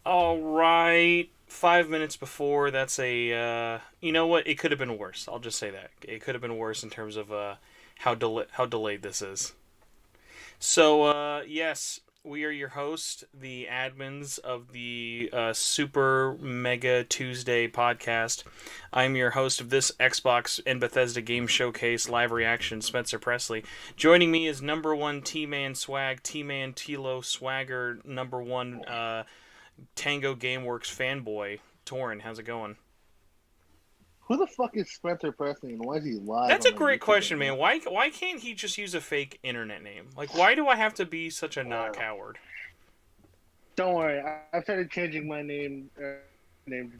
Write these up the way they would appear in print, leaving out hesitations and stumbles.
All right. 5 minutes before, that's you know what? It could have been worse. I'll just say that. It could have been worse in terms of how delayed this is. So, yes, we are your host, the admins of the Super Mega Tuesday podcast. I'm your host of this Xbox and Bethesda Game Showcase live reaction, Spencer Presley. Joining me is number one T-Man Swag, T-Man Tilo Swagger, number one Tango Gameworks fanboy, Torrin. How's it going? Who the fuck is Spencer Presley and why is he live That's on a my great YouTube question, right now? man. Why can't he just use a fake internet name? Like, why do I have to be such a not Uh, coward? don't worry, I started changing my name to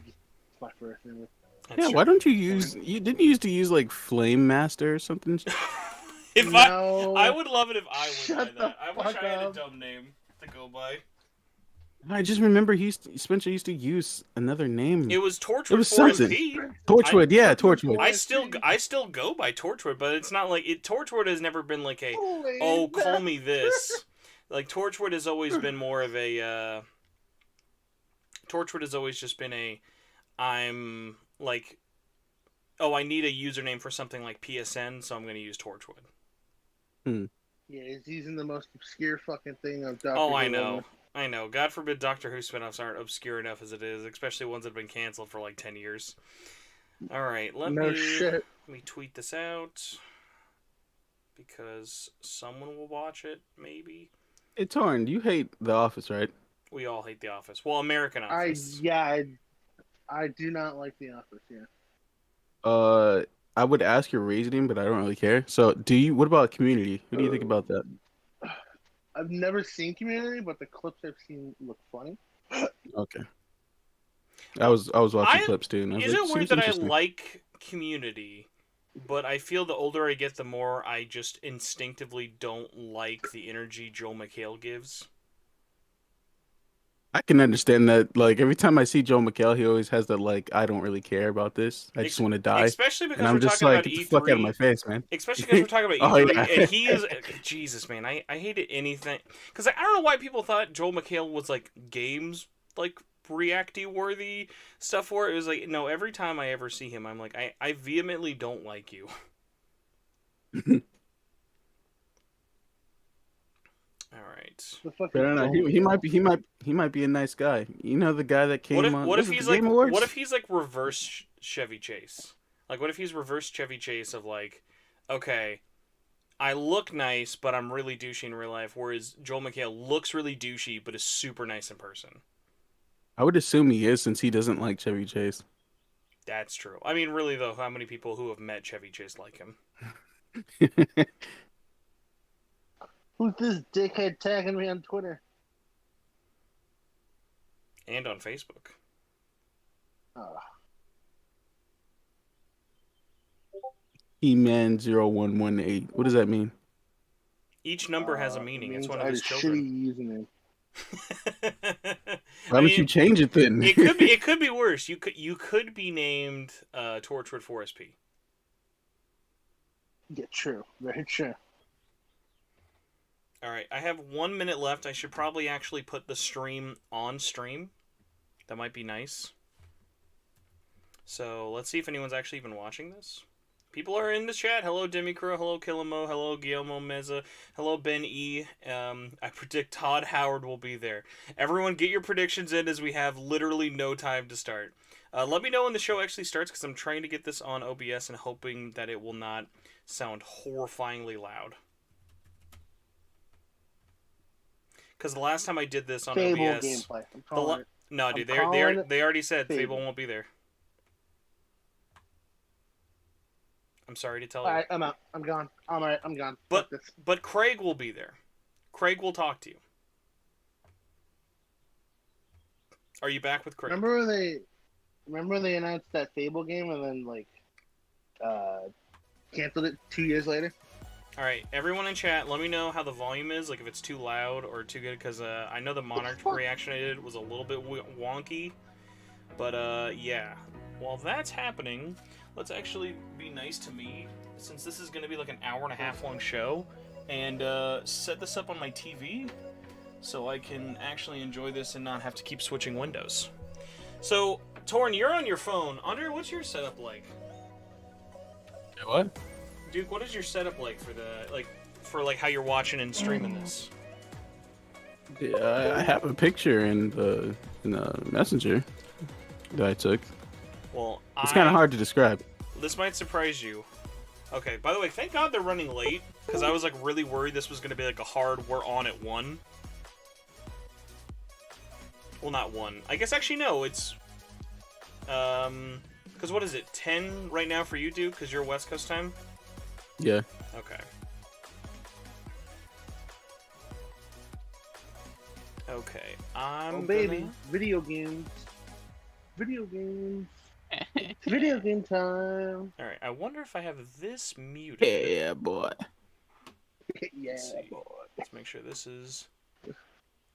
just my first name. That's Yeah, why true. don't you use you didn't you used to use like Flame Master or something? If I No, would love it if I went shut by the that. I wish fuck I had a up. dumb name to go by. I just remember Spencer used to use another It name. was It Torchwood was something. 4SP. I Torchwood, yeah, Torchwood Torchwood. Forest. I still go by Torchwood, but it's not like it. Torchwood has never been like a oh Flame call me Master. this. Like Torchwood has always been more of a Torchwood has always just been a I'm like oh I need a username for something like PSN, so I'm going to use Torchwood. Hmm. Yeah, he's using the most obscure fucking thing of Oh, Doctor I Who know. ever. I know. God forbid Doctor Who spin-offs aren't obscure enough as it is, especially ones that have been canceled for like 10 years. All right, No shit. let me tweet this out because someone will watch it maybe. Hey Torn, you hate The Office, right? We all hate The Office. Well, American I Office. yeah, I do not like The Office. Yeah. Uh I would ask your reasoning, but I don't really care. So what about Community? What do you think about that? I've never seen Community, but the clips I've seen look funny. Okay. I was watching I clips too, and I was is like, it weird seems that I interesting. like Community, but I feel the older I get, the more I just instinctively don't like the energy Joel McHale gives. I can understand that. Like every time I see Joe McHale, he always has that like, I don't really care about this. I just want to die. Especially And because we're I'm just talking like, about get the fuck out of my E3. face, man. Especially because we're talking about Oh E3, and yeah. he is Jesus, man. I hated anything because I don't know why people thought Joel McHale was like games like reacty worthy stuff for it. It was like no. Every time I ever see him, I'm like I vehemently don't like you. All right. The fuck I is don't know. Joel He might be a nice guy. You know the guy that came on, was it the Game What Awards? if he's like reverse Chevy Chase? Like what if he's reverse Chevy Chase of like, okay, I look nice, but I'm really douchey in real life. Whereas Joel McHale looks really douchey, but is super nice in person. I would assume he is since he doesn't like Chevy Chase. That's true. I mean, really though, how many people who have met Chevy Chase like him? Who's this dickhead tagging me on Twitter? And on Facebook. Uh, He-Man 0118. What does that mean? Each number has a it meaning. It's means one I of had his a children. shitty username. Why I don't you mean, change it then? it could be worse. You could be named Torchwood 4SP. Yeah, true. Very true. All right, I have 1 minute left. I should probably actually put the stream on stream. That might be nice. So let's see if anyone's actually even watching this. People are in the chat. Hello, Demicro. Hello, Killamo. Hello, Guillermo Meza. Hello, Ben E. I predict Todd Howard will be there. Everyone, get your predictions in as we have literally no time to start. Let me know when the show actually starts because I'm trying to get this on OBS and hoping that it will not sound horrifyingly loud. Because the last time I did this on Fable OBS, gameplay. I'm calling it. no, dude, I'm calling it they already said Fable. Fable won't be there. I'm sorry to tell All you, right, I'm out. I'm gone. All right, I'm gone. but Fuck this. but Craig will be there. Craig will talk to you. Are you back with Craig? Remember when they announced that Fable game and then like canceled it 2 years later? All right, everyone in chat, let me know how the volume is, like if it's too loud or too good, because I know the Monarch reaction I did was a little bit wonky, but yeah. While that's happening, let's actually be nice to me, since this is going to be like an hour and a half long show, and set this up on my TV. so I can actually enjoy this and not have to keep switching windows. So, Torrin, you're on your phone. Andre, what's your setup like? What? Duke, what is your setup like for how you're watching and streaming this? Yeah, I have a picture in the messenger that I took. Well, it's kind of hard to describe. This might surprise you. Okay, by the way, thank God they're running late, because I was like really worried this was going to be like a hard we're on at 1. Well, not 1. I guess actually no, it's because what is it, 10 right now for you, Duke, because you're West Coast time? Yeah. Okay. Okay, Oh, baby. Video games. Video games. It's video game time. Alright, I wonder if I have this muted. Yeah, boy. Yeah, boy. Let's make sure this is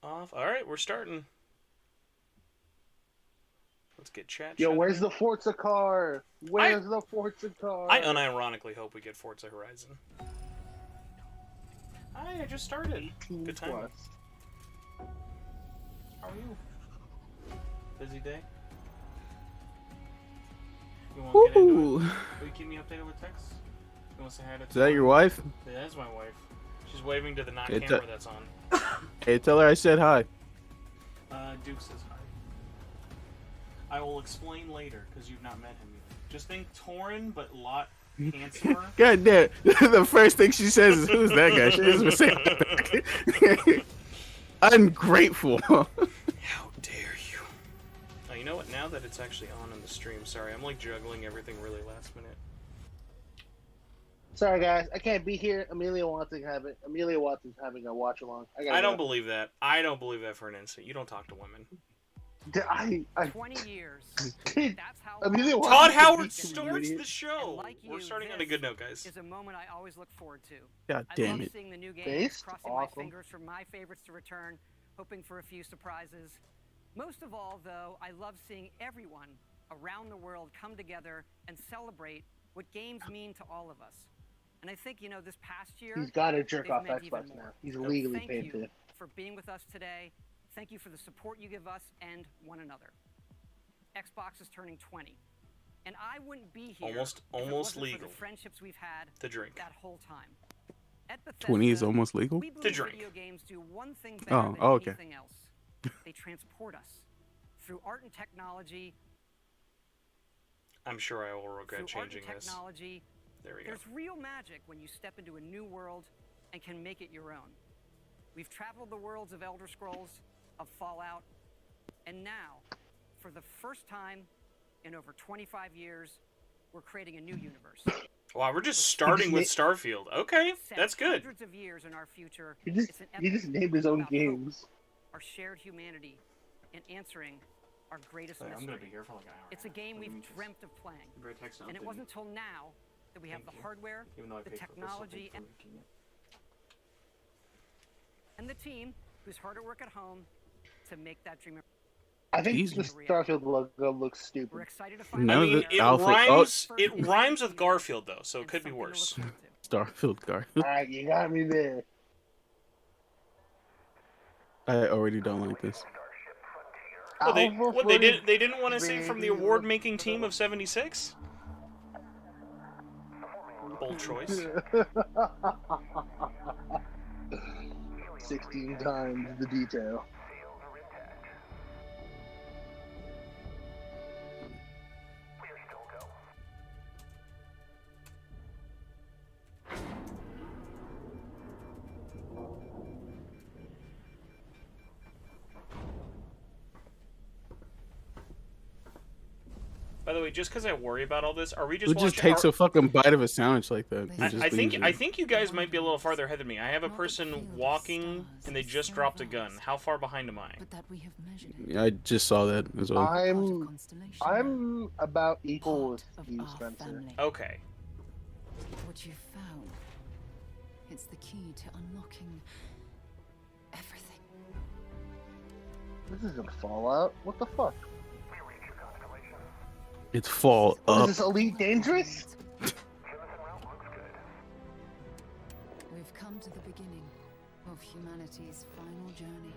off. Alright, we're starting. Let's get chat. Yo, where's the Forza car? Where's the Forza car? I unironically hope we get Forza Horizon. Hi, I just started. Good time. How are you? Busy day? You want to get into it? Will you keep me updated with texts? You want to say hi to Is that your wife? Yeah, that's my wife. She's waving to the not camera that's on. Hey, tell her I said hi. Duke says hi. I will explain later, because you've not met him yet. Just think Torrin, but a lot handsomer. God damn. The first thing she says is, who's that guy? She doesn't say Ungrateful. How dare you? Oh, you know what? Now that it's actually on the stream, sorry, I'm like juggling everything really last minute. Sorry, guys, I can't be here. Amelia Watson's having a watch along. I don't believe that. I don't believe that for an instant. You don't talk to women. 20 years. That's how Todd Howard starts the show. Like you, we're starting on a good note, guys. Is a moment I always look forward to. God damn I love it. seeing the new games, Based? crossing Awesome. my fingers for my favorites to return, hoping for a few surprises. Most of all, though, I love seeing everyone around the world come together and celebrate what games mean to all of us. And I think, you know, this past year, he's got to jerk they've off meant Xbox even now. more. He's So legally thank paid you to. for being with us today. Thank you for the support you give us and one another. Xbox is turning 20, and I wouldn't be here almost if it wasn't legal for the friendships we've had to drink. that whole time. At Bethesda, 20 is almost legal? we believe to drink. video games do one thing better than okay. anything else. They transport us through art and technology. I'm sure I will regret changing this. Technology, there we go. There's real magic when you step into a new world and can make it your own. We've traveled the worlds of Elder Scrolls, of Fallout, and now, for the first time in over 25 years, we're creating a new universe. Wow, we're just starting with Starfield. Okay, that's good. Hundreds of years in our future, He just named his own games. Our shared humanity and answering our greatest mystery. I'm gonna be here for like an hour. It's a game we've dreamt of playing, and it wasn't until now that we have the hardware, the technology, and the team who's hard at work at home to make that dream. I think the Starfield logo looks stupid. We're excited to find I mean, it rhymes with Garfield though, so it could be worse. Starfield Garfield. Alright, you got me there. I already don't like this. Well, they didn't want to say from the award-making team of 76? Bold choice. 16 times the detail. By the way, just because I worry about all this, are we just? Who just takes a fucking bite of a sandwich like that? I think you guys might be a little farther ahead than me. I have a person walking, and they just dropped a gun. How far behind am I? Yeah, I just saw that as well. I'm about equal with you, Spencer. Okay. What you found, it's the key to unlocking everything. This isn't Fallout. What the fuck? It's Fall Up. Is this Elite Dangerous? We've come to the beginning of humanity's final journey.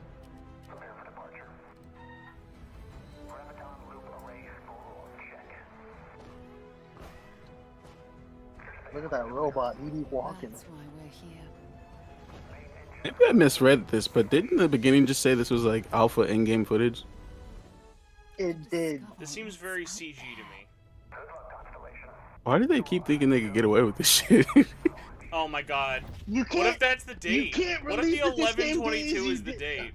Prepare for departure. Graviton loop array full check. Look at that robot. He be walking. That's why we're here. Maybe I misread this, but didn't the beginning just say this was like alpha in-game footage? It did. This seems very CG to me. Why do they keep thinking they could get away with this shit? Oh my god. You What can't. if that's the date? You can't What if release the it the same 11/22 day as is you the did- date?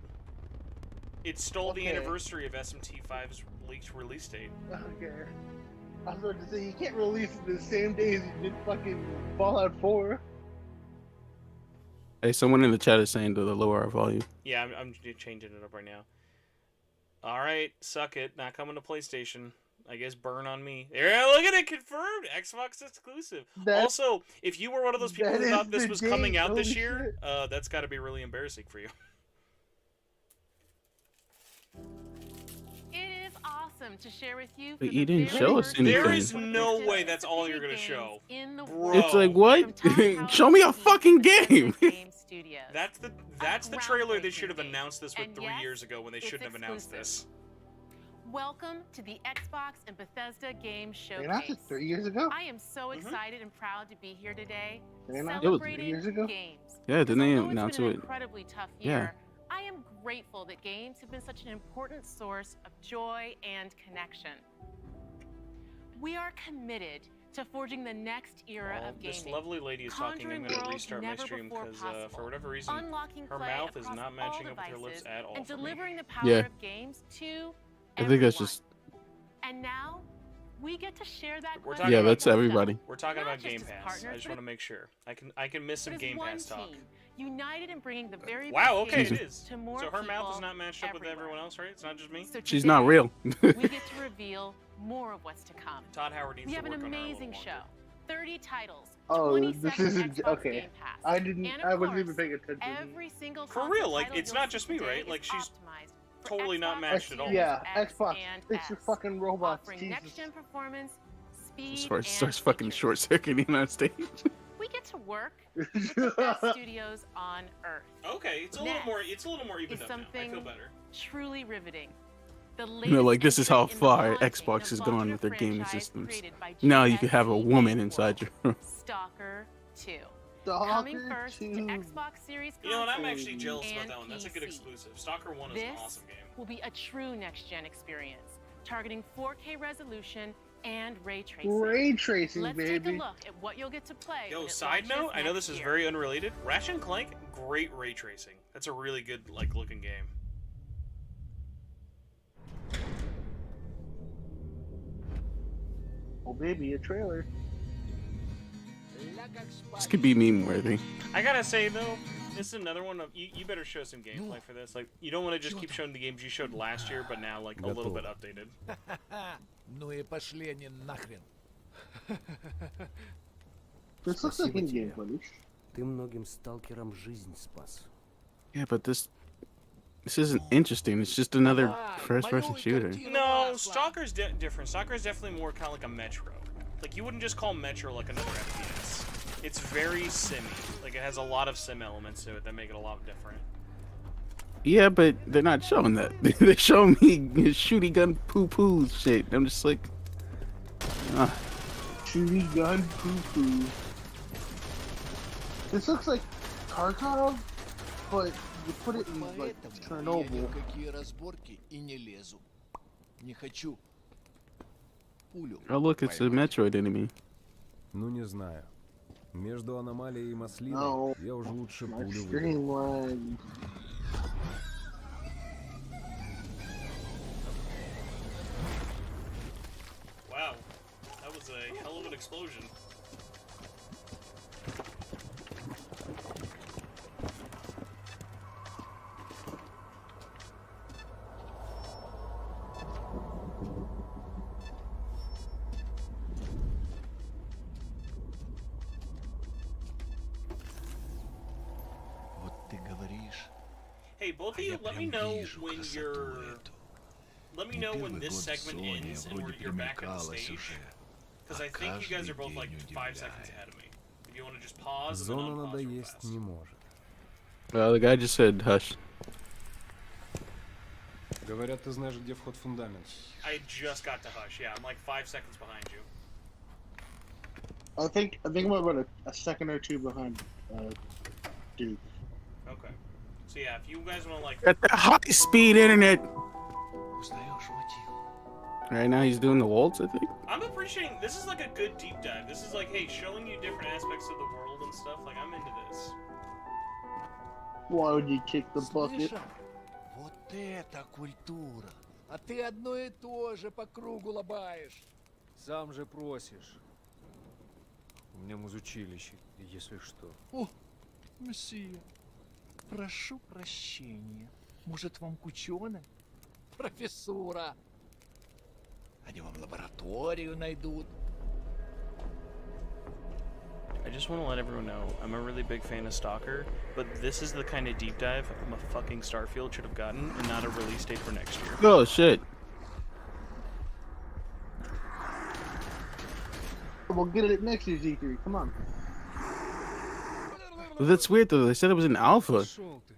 It stole the Okay. anniversary of SMT5's leaked release date. Okay. I was about to say you can't release it the same day as you did fucking Fallout 4. Hey, someone in the chat is saying to lower our volume. Yeah, I'm changing it up right now. Alright, suck it. Not coming to PlayStation. I guess burn on me. Yeah, look at it, confirmed! Xbox exclusive. That- Also, if you were one of those people that who is thought this the was date, coming out this holy year, that's gotta be really embarrassing for you. It is awesome to share with you. But for you the didn't very show us first anything. There time is one of no the way that's all video you're gonna games show. in the Bro. world. It's like, what? From Todd Show me a Howard's fucking Bethesda game! Game Studios. That's the trailer they should have groundbreaking game. announced this with And 3 yes, years ago when they it's shouldn't have announced exclusive. this. Welcome to the Xbox and Bethesda Game They announced Showcase. it 3 years ago? I am so excited and proud to be here today, They announced it was 3 celebrating years ago? games. Yeah, didn't they Although announce it's been an it? incredibly tough Yeah. year, I am grateful that games have been such an important source of joy and connection. We are committed to forging the next era Well, of gaming. this lovely lady is talking. I'm conjuring going to worlds restart my never stream before because possible, for whatever reason, unlocking her play mouth is across not all matching up with her lips devices, at all and for me. delivering the power Yeah. of games to I think that's everyone. just. And now we get to share that. We're pleasure talking Yeah, about with that's Bethesda. everybody. We're talking Not about just Game as Pass. partners, I just but want to make sure. I can miss some But as Game one Pass talk. team, united in bringing the very Wow, best okay, it games is. to more So her mouth is people not matched up with everywhere. everyone else, right? It's not just me? So She's today, not real. we get to reveal more of what's to come. Todd Howard needs We to have an work on her a little amazing more. show. 30 titles. Oh, 22nd this isn't- Xbox okay. Game Pass. I didn't. And of I wasn't course, even paying attention. Every single For console real, like, title it's you'll not see just me, today right? is Like, she's optimized for totally not Xbox matched at all. Yeah, Series X Xbox. and It's your S, fucking robots. offering Jesus. next-gen performance, speed, Starts and fucking features. short circuiting on stage. We get to work with the best studios on Earth. Okay, it's a little more. It's a little more evened up now. I something feel better. Truly riveting. The You know, like, this is how latest entry in far the haunting Xbox and has gone evocative with their gaming franchise systems. created by Now you can have a GSC woman Games inside your World, room. Stalker 2. Coming Stalker first to 2. Xbox Series You know what? I'm consoles actually jealous about and that one. That's a good PC. exclusive. Stalker 1 is an This awesome game. will be a true next-gen experience, targeting 4K resolution and ray tracing. Ray tracing, Let's baby. take a look at what you'll get to play. Yo, when it side launches note, I know next this is year. very unrelated. Ratchet and Clank, great ray tracing. That's a really good, like, looking game. Oh, baby, a trailer. This could be meme worthy. I gotta say though, this is another one of you better show some gameplay for this. Like, you don't want to just keep showing the games you showed last year, but now like a little bit updated. Ну и пошли они нахрен. This looks like Спасибо in-game тебе. footage. Ты многим сталкерам жизнь спас. Yeah, but this isn't interesting. It's just another first-person shooter. No, Stalker's different. Stalker's definitely more kind of like a Metro. Like, you wouldn't just call Metro like another FPS. It's very simmy. Like, it has a lot of sim elements to it that make it a lot different. Yeah, but they're not showing that. They're showing me shooty gun poo-poo shit. I'm just like, Shooting gun poo-poo. This looks like Tarkov, but you put it in like Поэтому я ни Chernobyl. в какие разборки и не лезу. Не хочу пулю. oh look, it's a Metroid enemy. Ну не знаю. Между аномалией и маслиной No, я уже лучше my пулю выберу. streamline. Wow, that was a hell of an explosion. Вот ты говоришь, Hey, both of а you, я let me прям know вижу when красоту you're. эту. Let me Не know when первый this год в segment зоне, ends and вроде you're back on the примелькалась stage. уже. Because А I think you guys каждый are both like день 5 seconds удивляет. ahead of me. If you want to just pause and then Зона unpause real надоесть fast. не может. The guy just said hush. Говорят, ты знаешь, где вход в фундамент. I just got to hush. Yeah, I'm like 5 seconds behind you. I think I'm about a second or two behind Duke. Okay. So yeah, if you guys want to like. Got the high speed internet. Узнаешь мотив? Right now he's doing the waltz, I think. I'm appreciating. This is like a good deep dive. This is like, hey, showing you different aspects of the world and stuff. Like I'm into this. Why would you kick the bucket? Слышал? Вот это культура. А ты одно и то же по кругу лобаешь. Сам же просишь. У меня музучилище, если что. О, месье, прошу прощения. Может, вам к ученым? Профессура. Они вам лабораторию найдут. I just want to let everyone know I'm a really big fan of Stalker, but this is the kind of deep dive a fucking Starfield should have gotten, and not a release date for next year. Oh shit. We'll get it at next year's E3. Come on. Well, that's weird though. They said it was an alpha. Пошел ты.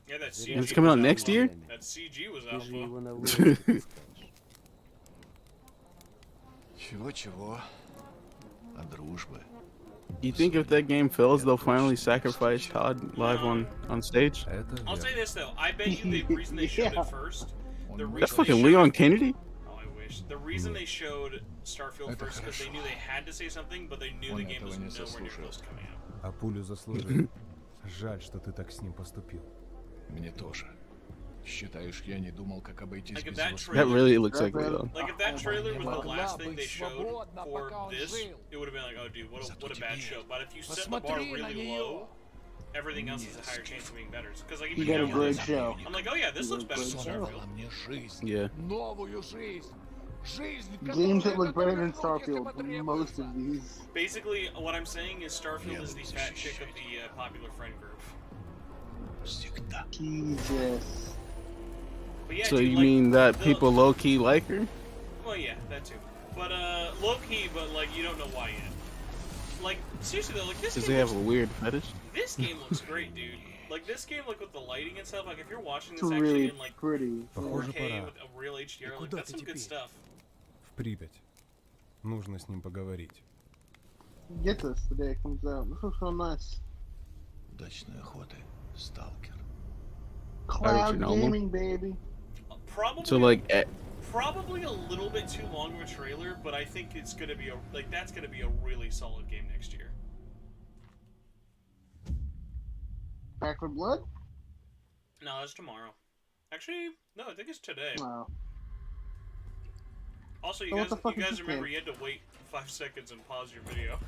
Yeah, that CG. And it's coming out was next alpha. year? That CG was Ты же его alpha. на выезд. Чего-чего? А дружбы? You think if that game fails, they'll finally sacrifice Todd live on stage? Это I'll say верно. this though. I bet you the reason they showed Yeah. it first. The reason That's they fucking showed Leon it- Kennedy? Oh, I wish. The reason they showed Starfield Это first because they хорошо. knew they had to say something, but they knew Он the game этого was не nowhere near заслужил. close to coming out. А пулю заслужил. Жаль, что ты так с ним поступил. Мне тоже. Считаешь, я не думал, как обойтись Like, if без that его trailer- That really looks like That Leon. Like if that trailer was the Могла last thing быть they showed свободна, for пока он this, жил. it would have been like, oh dude, what Зато a bad теперь show. But if you set the bar посмотри на really нее. low, everything else has a higher chance of being better. Because like if You you got a know great this, show. I'm like, oh yeah, this looks better than Создала Starfield. мне жизнь. Yeah. Новую жизнь. Жизнь, Games that look better than которая Starfield. потребуется. Most of these. Basically, what I'm saying is Starfield is the fat chick of the popular friend group. Всегда. Jesus. But yeah, So dude, you like, mean that the- people low key like her? Well, yeah, that too. But low key, but like you don't know why yet. Like seriously though, like this Because game they have looks, a weird fetish? this game looks great, dude. Like this game, like with the lighting and stuff. Like if you're watching It's this actually really in like pretty. Похоже, 4K пора. with a real HDR, like куда that's ты some good теперь? stuff. В Припять. Нужно с ним поговорить. Get this the day it comes out. This looks so nice. Удачной охоты, сталкер. Cloud know him. gaming, baby. Probably. So like, Probably a little bit too long of a trailer, but I think it's gonna be that's gonna be a really solid game next year. Back for Blood? No, that's tomorrow. Actually, no, I think it's today. Wow. Also, you So what guys, the fuck you is guys this remember game? you had to wait 5 seconds and pause your video.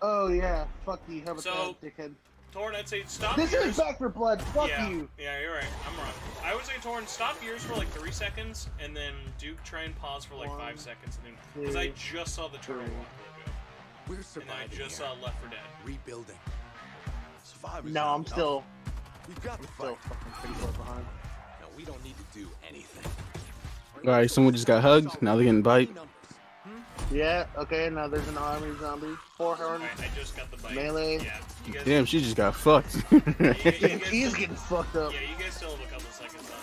Oh yeah. Fuck you. How about So- that, dickhead? Torn, I'd say stop This yours. is Back for Blood. Fuck yeah, you. yeah, you're right. I'm wrong. I would say Torn, stop yours for like 3 seconds, and then Duke try and pause for like 5 1, seconds, and then because I 2, just saw the trailer a 3. while ago, We're and then I surviving just here. saw Left 4 Dead. Rebuilding. Survivors. No, not I'm enough. still We've got to still fight. fucking pretty far behind. No, we don't need to do anything. alright, someone just got hugged. Now they're getting bite. Yeah. Okay. Now there's an army zombie. 400. Alright, I just got the bite. Melee. Yeah, you guys. Damn, she just got fucked. you guys He's still- getting fucked up. Yeah, you guys still have a couple seconds on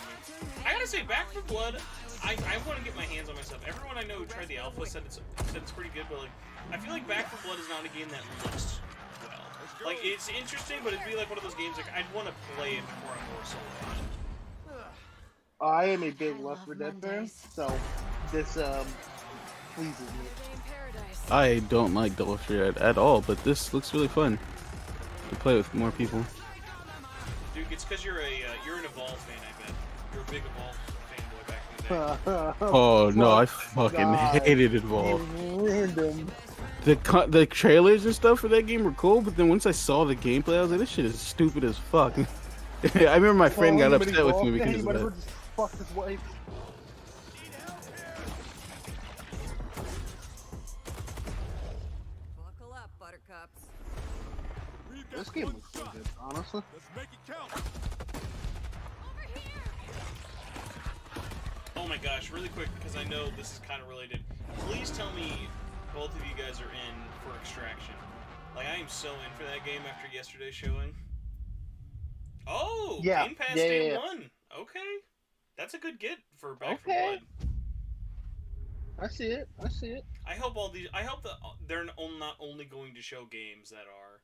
me. I gotta say, Back 4 Blood, I want to get my hands on myself. Everyone I know who tried the alpha said it's pretty good, but like, I feel like Back 4 Blood is not a game that looks well. Like, it's interesting, but it'd be like one of those games like I'd want to play it before I'm more sold on it. I am a big Left 4 Dead fan, so this pleases me. I don't like Double Shred at all, but this looks really fun to play with more people. Dude, it's because you're an Evolve fan, I bet. You're a big Evolve fanboy back in the day. Oh no, I fucking God. hated Evolve. Random. The trailers and stuff for that game were cool, but then once I saw the gameplay, I was like, this shit is stupid as fuck. I remember my friend got upset with me because of Anybody that. would just fuck his wife. Buckle up, buttercups. This game looks pretty good, honestly. Oh my gosh, really quick, because I know this is kind of related. Please tell me both of you guys are in for Extraction. Like, I am so in for that game after yesterday's showing. Yeah. Game Pass Yeah, day yeah. one. Okay, that's a good get for Back Okay. 4 Blood. I see it. I see it. I hope that they're not only going to show games that are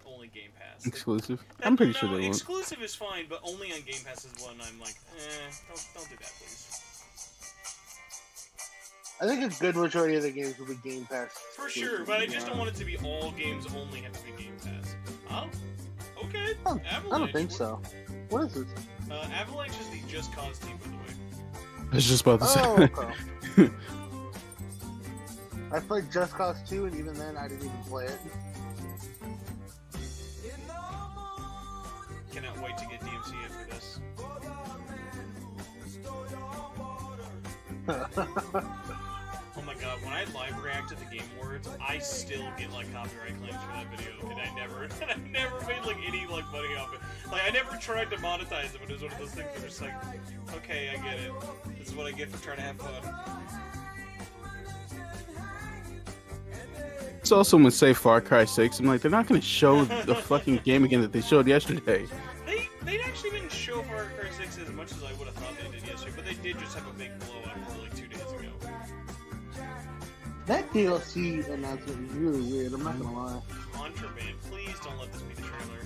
only Game Pass. Exclusive. I'm pretty sure they won't. Exclusive is fine, but only on Game Pass is one I'm like, don't do that, please. I think a good majority of the games will be Game Pass. For sure, but I just don't want it to be all games only have to be Game Pass. Oh, okay. I Avalanche. don't think so. What is this? Avalanche is the Just Cause team, by the way. I was just about to say. Oh, okay. I played Just Cause 2, and even then, I didn't even play it. Cannot wait to get DMCA for this. Oh my god, when I live react to the Game Awards, I still get like copyright claims for that video, and I never made like any like money off it. Like I never tried to monetize it, but it was one of those things where it's like, okay, I get it. This is what I get for trying to have fun. It's also when say Far Cry 6, I'm like, they're not gonna show the fucking game again that they showed yesterday. They actually didn't show Far Cry 6 as much as I would have thought they did yesterday, but they did just have a big blowout for like 2 days ago. That DLC announcement was really weird, I'm not gonna lie. Contraband, please don't let this be the trailer.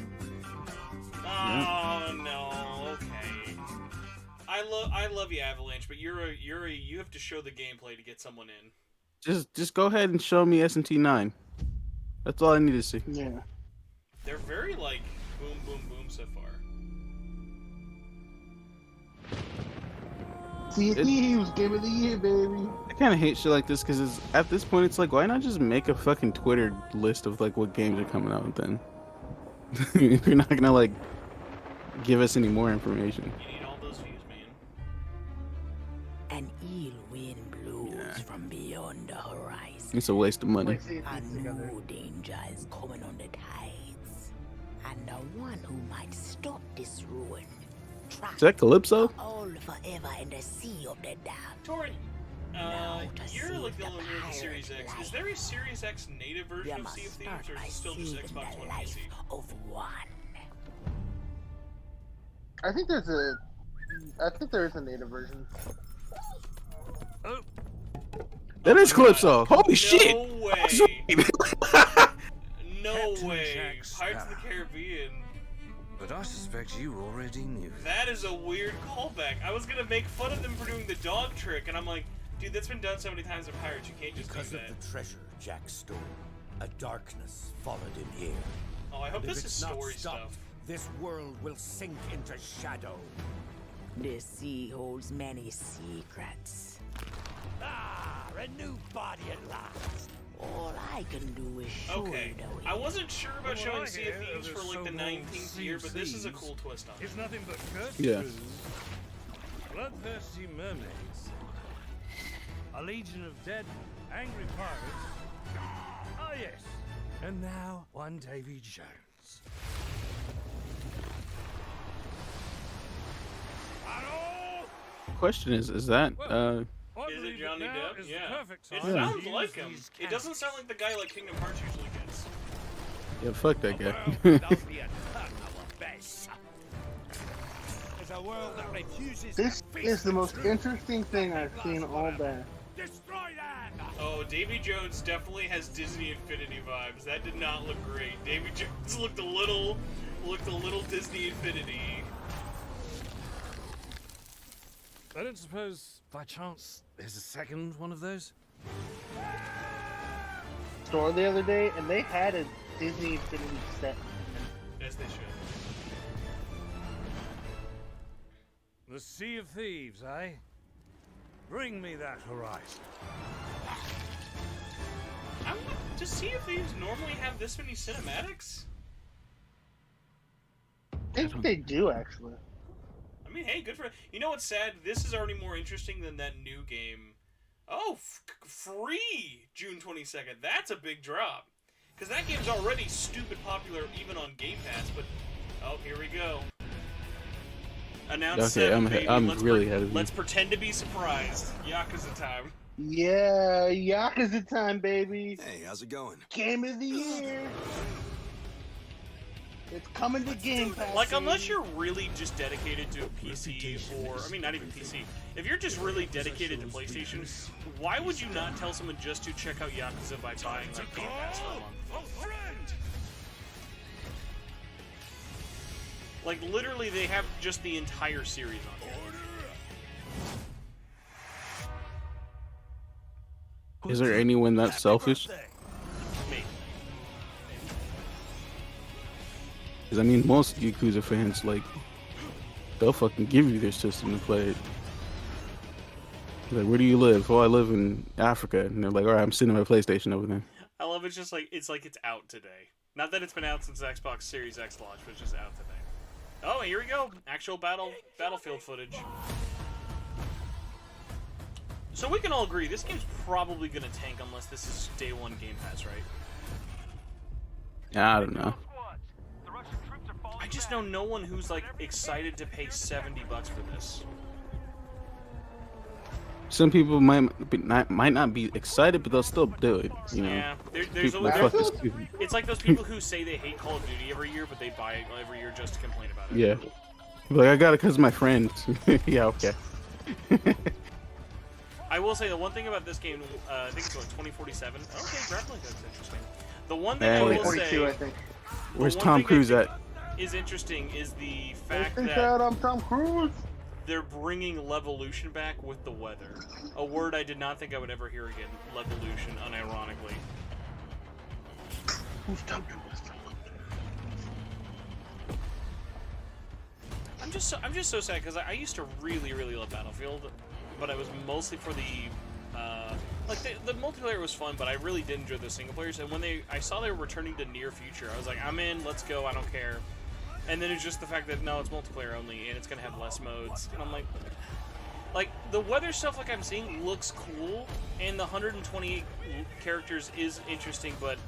Oh no, okay. I love you, Avalanche, but you have to show the gameplay to get someone in. Just go ahead and show me SMT9. That's all I need to see. Yeah. They're very like boom boom boom so far. See, Thieves, Game of the Year, baby. I kind of hate shit like this because at this point it's like, why not just make a fucking Twitter list of like what games are coming out then? If you're not gonna like give us any more information. You need all those views, man. An ill wind blows from beyond the horizon. It's a waste of money. Like, see A Thieves together. new danger is coming on the tides. And the one who might stop this ruin, Is that Calypso? all forever in the sea of the damned. Torrin, Now to you're see like the the only one with the Series pirate X. life. Is there a Series X native version You of must Sea of start Thieves, or by is it still just seeing Xbox the One life PC? of one. I think there is a native version. That is Calypso. Holy shit! No way! No Captain way! Jack Pirates of the Sparrow. Caribbean. But I suspect you already knew. That is a weird callback. I was gonna make fun of them for doing the dog trick, and I'm like, dude, that's been done so many times in Pirates, you can't just Because do of that. the treasure Jack stole, a darkness followed him here. Oh, I hope If this is it's not story stopped, stuff. this world will sink into shadow. The sea holds many secrets. Ah, a new body at last. All I can do is show Okay, you the way. I wasn't sure about Well, showing I Sea of hear Thieves of for the like the so-called 19th Sea year, of but this is a Thieves. cool twist on it. It's nothing but curses. Yeah. Bloodthirsty mermaids. A legion of dead, angry pirates. Ah, yes. And now, one Davy Jones. Question is that I Is it believe that Johnny now Depp? is the Yeah. perfect It time sounds to like use him. these It doesn't sound like the guy like Kingdom Hearts usually gets. yeah, fuck that Well, guy. that'll be a ton of a best. There's a world that refuses This to face is the most truth. interesting thing I've seen all day. Destroy that! Oh, Davy Jones definitely has Disney Infinity vibes. That did not look great. Davy Jones looked a little Disney Infinity. I don't suppose, by chance, there's a second one of those? Store the other day, and they had a Disney Infinity set. As they should. The Sea of Thieves, eh? Bring me that horizon. Does Sea of Thieves normally have this many cinematics? I think they do, actually. I mean, hey, good for... You know what's sad? This is already more interesting than that new game. Oh, free June 22nd. That's a big drop. Because that game's already stupid popular even on Game Pass, but... Oh, here we go. Announce Okay, 7, baby. I'm Let's really ahead of you. Let's pretend to be surprised. Yakuza time. Yeah, Yakuza time, baby. Hey, how's it going? Game of the Year. It's coming to Game Pass. Like, unless you're really just dedicated to a PC, or I mean, not even PC. If you're just really dedicated to PlayStation, why would you not tell someone just to check out Yakuza by buying like Game Pass for a month? Like, literally, they have just the entire series on here. Is there anyone that selfish? Me. Because I mean, most Yakuza fans, like, they'll fucking give you their system to play it. Like, where do you live? Oh, I live in Africa. And they're like, all right, I'm sitting on my PlayStation over there. I love it's just like it's out today. Not that it's been out since Xbox Series X launch, but it's just out today. Oh, here we go. Actual Battlefield footage. So we can all agree this game's probably gonna tank unless this is day one Game Pass, right? I don't know. I just know no one who's like excited to pay $70 for this. Some people might not be excited, but they'll still do it. You know. Yeah, there's People always, are fucking stupid. it's like those people who say they hate Call of Duty every year, but they buy it every year just to complain about it. Yeah. Like, I got it because of my friend. Yeah, okay. I will say the one thing about this game, I think it's what, 2047. Okay, grappling hook's interesting. The one thing I will 2042, I say, think. Where's the one Tom thing I Cruise think at? is interesting is the fact Think that I'm Tom Cruise. they're bringing Levolution back with the weather. A word I did not think I would ever hear again. Levolution, unironically. Who's Tom Cruise? I'm just so sad because I used to really love Battlefield, but I was mostly for the like the multiplayer was fun, but I really did enjoy the single players. And when I saw they were returning to Near Future, I was like, I'm in, let's go, I don't care. And then it's just the fact that no, it's multiplayer only and it's gonna have less modes, and I'm like the weather stuff like I'm seeing looks cool, and the 128 characters is interesting, but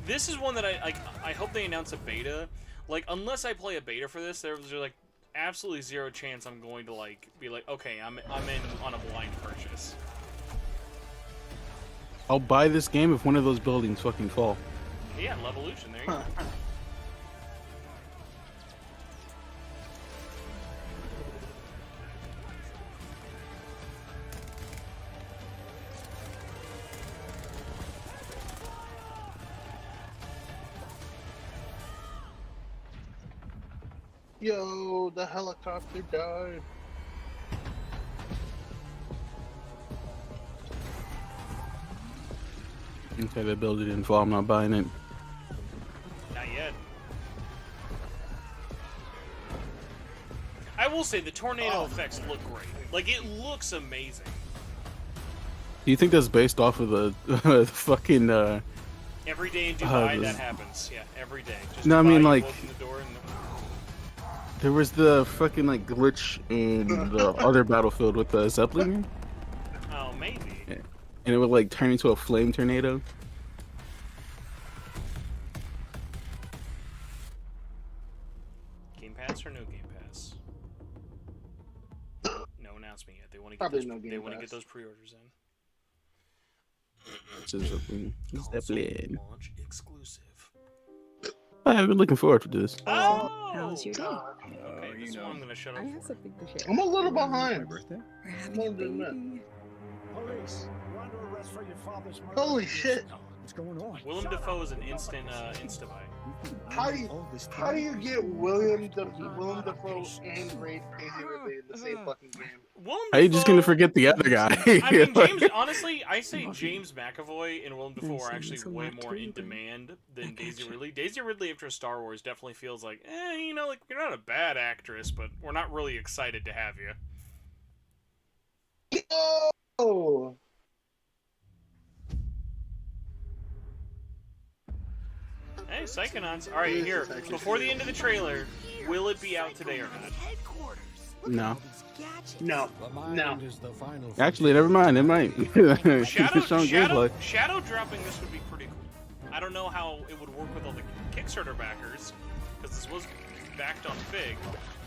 this is one that I hope they announce a beta. Like, unless I play a beta for this, there's like absolutely zero chance I'm going to like be like, okay, I'm in on a blind purchase. I'll buy this game if one of those buildings fucking fall. Yeah, Levolution, there you go. Yo, the helicopter died. Okay, they build it in fall. I'm not buying it. Not yet. I will say the tornado effects look great. Like, it looks amazing. Do you think that's based off of the fucking? Every day in Dubai, that happens. Yeah, every day. Just No, I Dubai, mean, you like, open the door and there was the fucking like glitch in the other Battlefield with the Zeppelin, oh, maybe. and it would like turn into a flame tornado. Game Pass or no Game Pass? No announcement yet. They want to get Probably those. no Game They want to Pass. get those pre-orders in. Zeppelin. Zeppelin. Launch exclusive. I've been looking forward to this. Oh! How's your day? Okay, this one I'm gonna shut up I have for. something to share. I'm a little behind. We're having a Won't admit. baby. Police, you're under arrest for your father's murder. Holy shit! What's going on? Willem Dafoe is an instant insta-buy. How do you get William Dafoe and Daisy Ridley in the same fucking game? Willem How you just gonna Dafoe- forget the other guy? I mean, James. Honestly, I say James McAvoy and Willem Dafoe are actually way more in demand than Daisy Ridley. Daisy Ridley after Star Wars definitely feels like, you know, like you're not a bad actress, but we're not really excited to have you. Oh! Hey, Psychonauts. All right, here. Before the end of the trailer, will it be out today or not? No. No. Actually, never mind. It might. Shadow dropping this would be pretty cool. I don't know how it would work with all the Kickstarter backers, because this was backed on Fig,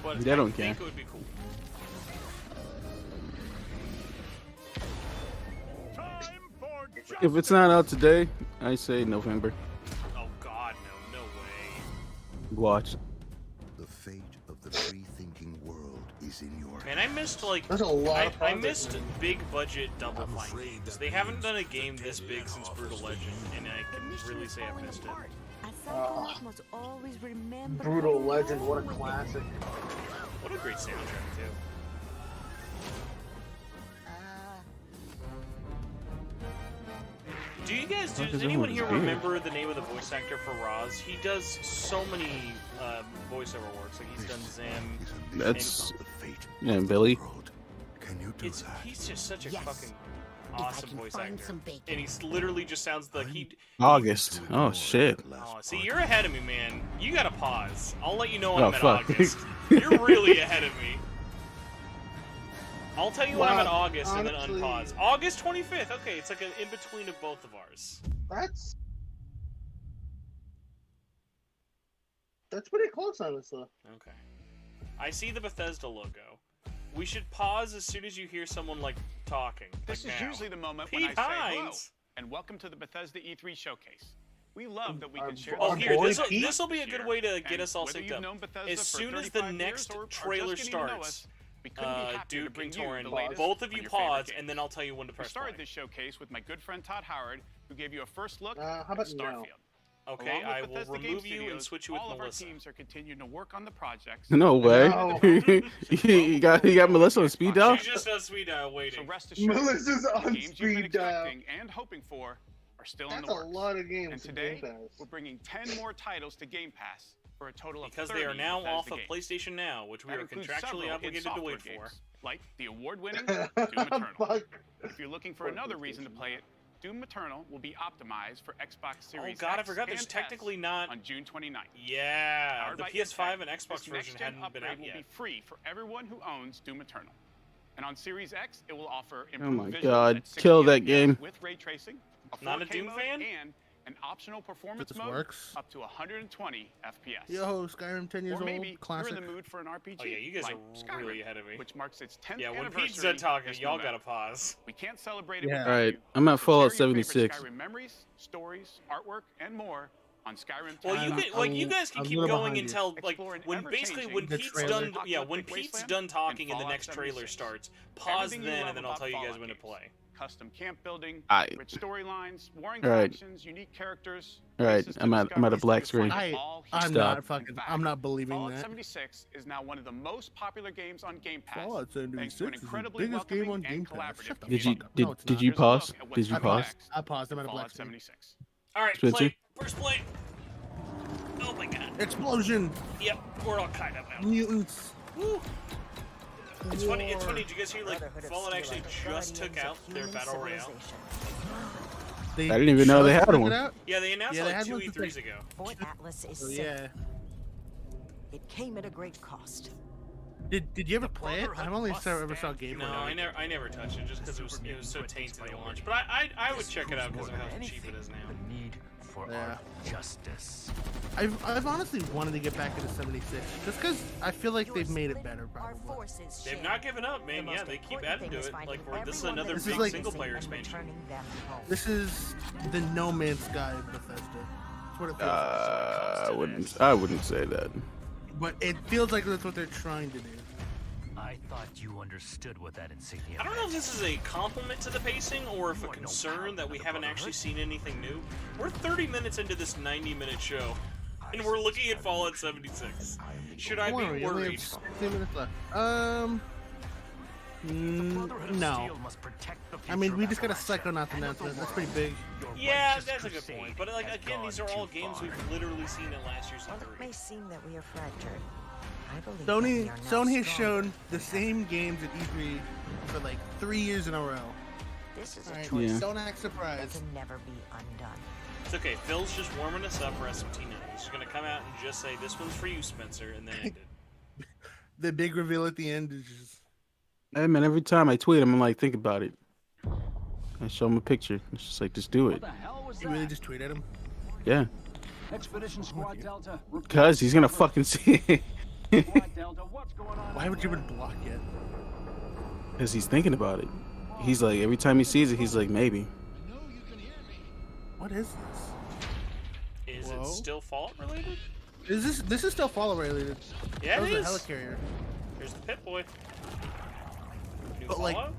but They I don't think care. it would be cool. If it's not out today, I say November. Oh God, no way. watch. The fate of the free-thinking world is in your Man, I missed like There's a lot of I projects, missed man. big budget Double I'm Fine afraid games. that They haven't done a means game the this big deadlier since half Brutal is Legend, and I can really say I've missed it. A Psychonaut must always remember Brutal who Legend, they what a are. classic. What a great soundtrack too. Do you guys? Fuck Does is anyone everyone's here beard? remember the name of the voice actor for Roz? He does so many voiceover works. Like he's done Zim. That's the fate yeah, of the Billy. world. Can you do It's that? he's just such a Yes. fucking I awesome can voice find actor, some bacon. and he's literally just sounds like he. August. Oh shit. Oh, see, you're ahead of me, man. You gotta pause. I'll let you know when Oh, I'm at fuck. August. You're really ahead of me. I'll tell you when I'm at Wow, August and then honestly- unpause. August 25th. Okay, it's like an in between of both of ours. That's pretty close, honestly. Okay. I see the Bethesda logo. We should pause as soon as you hear someone like talking. This like is now. usually the moment Pete when I say hello, Hines. and welcome to the Bethesda E3 showcase. We love that we Our can share bo- Oh, our here, boy this Pete? will be a good way to get And us all whether synced you've up. known Bethesda As for soon as 35 the years next or trailer just getting to know starts, us, we couldn't be happier to Duke bring and you Torrin, the latest both of on you your favorite pause, games. and then I'll tell you when to We press started play. this showcase with my good friend Todd Howard, who gave you a first look How at about Starfield. now? Okay, Along with I will Bethesda Game remove you and Studios, switch you with all of Melissa. our teams are continuing to work on the projects. No way. No. you got Melissa on speed dial. She's just on speed dial So waiting. rest assured, Melissa's the on games you've been speed dial. expecting and hoping for are still in That's the a works. lot of games. And to today, Game Pass. we're bringing 10 more titles to Game Pass for a total of Because 30 they are now Bethesda off of games. PlayStation Now, which we That are includes contractually several obligated to software wait for. games, like the award-winning Doom Eternal. Fuck. If you're looking for another reason to play it, Doom Eternal will be optimized for Xbox Series Oh god, I X forgot there's and technically S not. on June 29th. Yeah, Powered the by PS5 Intel, and Xbox this version next-gen hadn't been upgrade out will yet. be free for everyone who owns Doom Eternal. And on Series X, it will offer Oh improved my visuals god, at 60 kill that FPS game. with ray tracing, a Not a 4K Doom mode, fan? and an optional performance This mode works. up to 120 FPS. Yo, Skyrim 10 years Or maybe old, classic. you're in the mood for an RPG. Oh yeah, you guys like are Skyrim, really ahead of me. which marks its 10th Yeah, when anniversary. Pete's done talking, this y'all November. gotta pause. We can't celebrate it Yeah. without Alright, you. I'm at So Fallout share your favorite 76. Skyrim memories, stories, artwork, and more on Skyrim. Well, you I'm- can, like you I'm- guys can I'm a keep little going behind you. until like Explore an when basically when The Pete's trailer. done. Yeah, when Pete's done talking and the next trailer starts. Pause Everything you then, love and then I'll about tell you guys Fallout when to games. play. Custom camp building, Aight. rich storylines, warring Alright. factions, unique characters. Alright, places to I'm at a discover. black You'll screen. find it all here. I'm Stop. not fucking. In fact, I'm not believing Fallout that. 76 is now one of the most popular games on Game Pass. Fallout thanks to an 76 is the incredibly biggest game welcoming on Game and Pass. collaborative Shut the Did you fuck up. did No, it's did not. you Here's a pause? look at what's Did you coming pause? next I paused. I'm at a for black Fallout screen. 76. All right, Spencer? play first play. Oh my god. Explosion! Yep, we're all kind of out. Mutants! Woo. It's funny. It's War. funny. Did you guys hear like Fallout actually just took out their battle royale? They I didn't even know they just had took one. it out? Yeah, they announced Yeah, it they like had two one since, E3s like- ago. Fort Atlas is Oh, safe. yeah. It came at a great cost. Did you ever play it? I've only ever saw gameplay. No, I never touched it just because it was so tainted at launch. But I would check it out because of how cheap it is now. Need for Yeah. justice. I've honestly wanted to get back into 76 just because I feel like they've made it better. Our Probably. forces, They've Shin. not given up, man. The Yeah, most they keep important adding thing to is it. finding Like this is everyone another This that is big like- single player and expansion. returning them home. This is the No Man's Sky of Bethesda. That's what it feels I wouldn't say that. like. But it feels like that's what they're trying to do. I thought you understood what that insignia I don't know if this is a compliment to the pacing or if a concern that we haven't actually seen anything new. We're 30 minutes into this 90-minute show, and we're looking at Fallout 76. Should I Don't worry, be we only have worried? 16 minutes left. No. I mean, we just got a Psychonauts announcement. That's pretty big. Yeah, that's a good point. But like again, these are all games we've literally seen at last year's While it E3. may seem that we are fractured, I believe Sony that we are now Sony has stronger. shown the same games at E3 for like 3 years in a row. This is a Alright, choice Yeah. don't act that surprised. can never be undone. It's okay. Phil's just warming us up for SMT9. He's just gonna come out and just say, "This one's for you, Spencer," and then end it. The big reveal at the end is just Hey man, every time I tweet him, I'm like, think about it. I show him a picture. It's just like, just do it. you really just tweet at him. Yeah. Expedition Squad Delta. Cause he's gonna fucking see it. Delta, what's going on? Why would you even block it? Cause he's thinking about it. He's like, every time he sees it, he's like, maybe. What is this? Is Whoa. it still Fallout related? This is still Fallout related. Yeah, that it was is. a helicarrier. Here's the Pit Boy. New But, like, Fallout?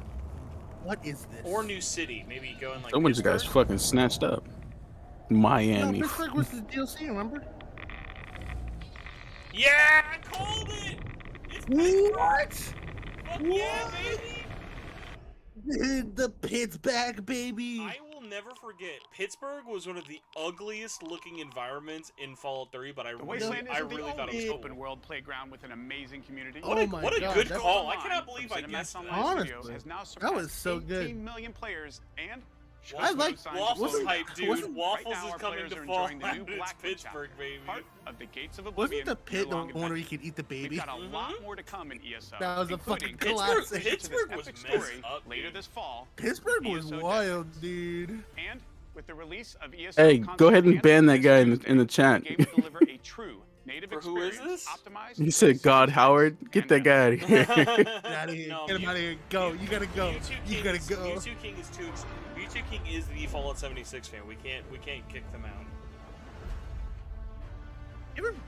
What is this? Or New City. Maybe go in like. Someone's guys fucking snatched up. Miami. No, Pittsburgh was the DLC, remember? Yeah, I called it. It's what? Fuck yeah, baby. The pit's back, baby. I will never forget. Pittsburgh was one of the ugliest looking environments in Fallout 3, but I The really Wasteland is thought it was cool. open world playground with an amazing community. What a good that's call! I Online cannot from believe I Cinemax guessed Online that. Studios has now that was surpassed so good. 18 million players and I like Waffles hype, dude. wasn't- Waffles Right now, is our coming players to are Fallout. enjoying the new It's Blackwood Pittsburgh, baby. part of the Gates of Oblivion. Wasn't the pit the no longer one where you passed. could eat the baby? We've got a lot more to come in ESO. That was a including fucking classic. Pittsburgh was epic messed story up, later dude. this fall. Pittsburgh was ESO wild, dude. And with the release of ESO Hey, go ahead and ban that guy in the chat. the game will deliver a true native For who is experience this? optimized He said, "God, Howard, get that guy out of here." Get out of here. No, Get him out of here. Go. You gotta go. You gotta go. U2 King is too. U2 King is the Fallout 76 fan. We can't kick them out.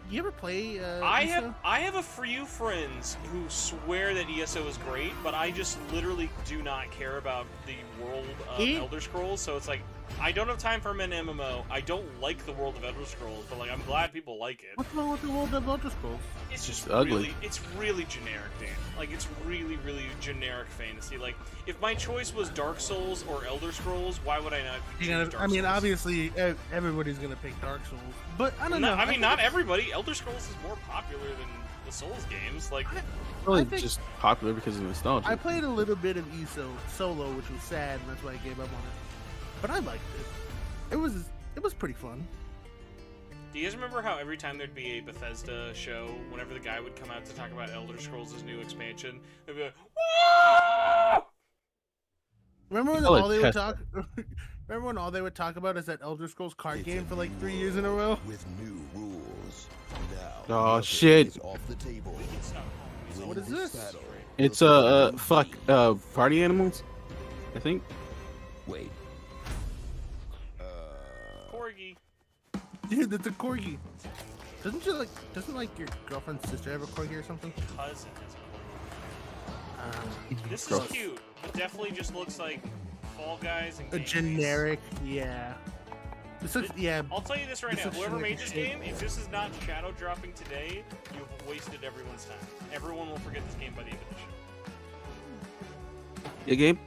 You ever play? I ESO? have a few friends who swear that ESO is great, but I just literally do not care about the world of Elder Scrolls. So it's like I don't have time for an MMO. I don't like the world of Elder Scrolls, but like I'm glad people like it. What's wrong with the world of Elder Scrolls? It's just ugly. really, it's really generic, Dan. Like it's really generic fantasy. Like if my choice was Dark Souls or Elder Scrolls, why would I not choose Dark I mean, Souls? obviously, everybody's gonna pick Dark Souls, but I don't know. I mean, not everybody. Elder Scrolls is more popular than the Souls games. Like, Probably think- just popular because of nostalgia. I played a little bit of ESO solo, which was sad, and that's why I gave up on it. But I liked it. It was pretty fun. do you guys remember how every time there'd be a Bethesda show, whenever the guy would come out to talk about Elder Scrolls' new expansion, they'd be like, "Whoa!" Remember when Call it all they would test- talk? Remember when all they would talk about is that Elder Scrolls card game for like 3 years in a row? With new rules. Now, Oh, nothing shit. is off the table. What is this? Battle. It's party animals, I think. Wait. Corgi. Dude, that's a corgi. Doesn't like your girlfriend's sister have a corgi or something? Cousin has a Corgi. This is Gross. cute. It definitely just looks like Fall Guys and A Game generic, yeah. This looks, yeah. I'll tell you this right This now. looks Whoever like made a this shit. game, if this is not shadow dropping today, you've wasted everyone's time. Everyone will forget this game by the end of the show. The game,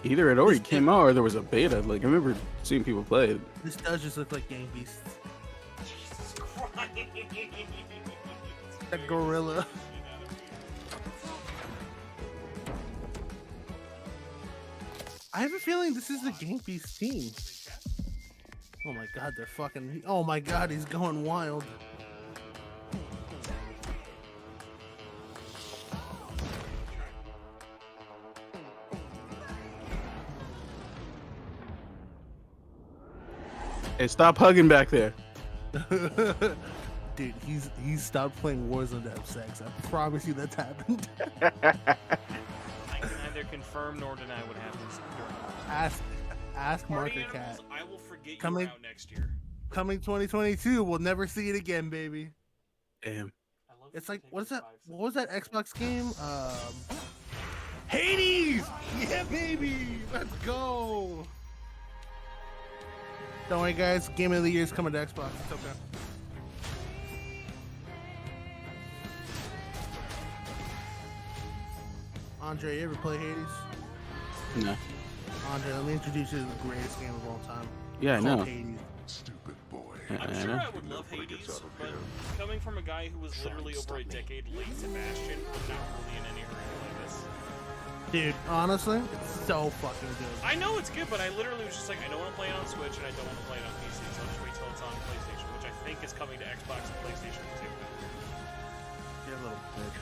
either it already came out or there was a beta. Like I remember seeing people play it. This does just look like Gang Beasts. Jesus Christ. That gorilla. I have a feeling this is the Gang Beast team. Oh my god, they're fucking. Oh my god, he's going wild. Hey, stop hugging back there. Dude, he's stopped playing Warzone to have sex. I promise you that's happened. I can neither confirm nor deny what happens. Ask Party Marker Cat. Animals, I will forget Coming- you're out next year. Coming 2022, we'll never see it again, baby. Damn. I love It's you. like Take what is that? 5 seconds. What was that Xbox game? Hades! Yeah, baby! Let's go! Don't worry, guys. Game of the Year is coming to Xbox. It's okay. Andre, you ever play Hades? No. Andre, let me introduce you to the greatest game of all time. Yeah, I It's know. called Hades. Stupid boy. I'm sure I would love Hades, but coming from a guy who was literally over a decade late to Bastion, I'm not really in any hurry to play this. Dude, honestly, it's so fucking good. I know it's good, but I literally was just like, I don't want to play it on Switch and I don't want to play it on PC, so I'll just wait till it's on PlayStation, which I think is coming to Xbox and PlayStation too. You're a little bitch.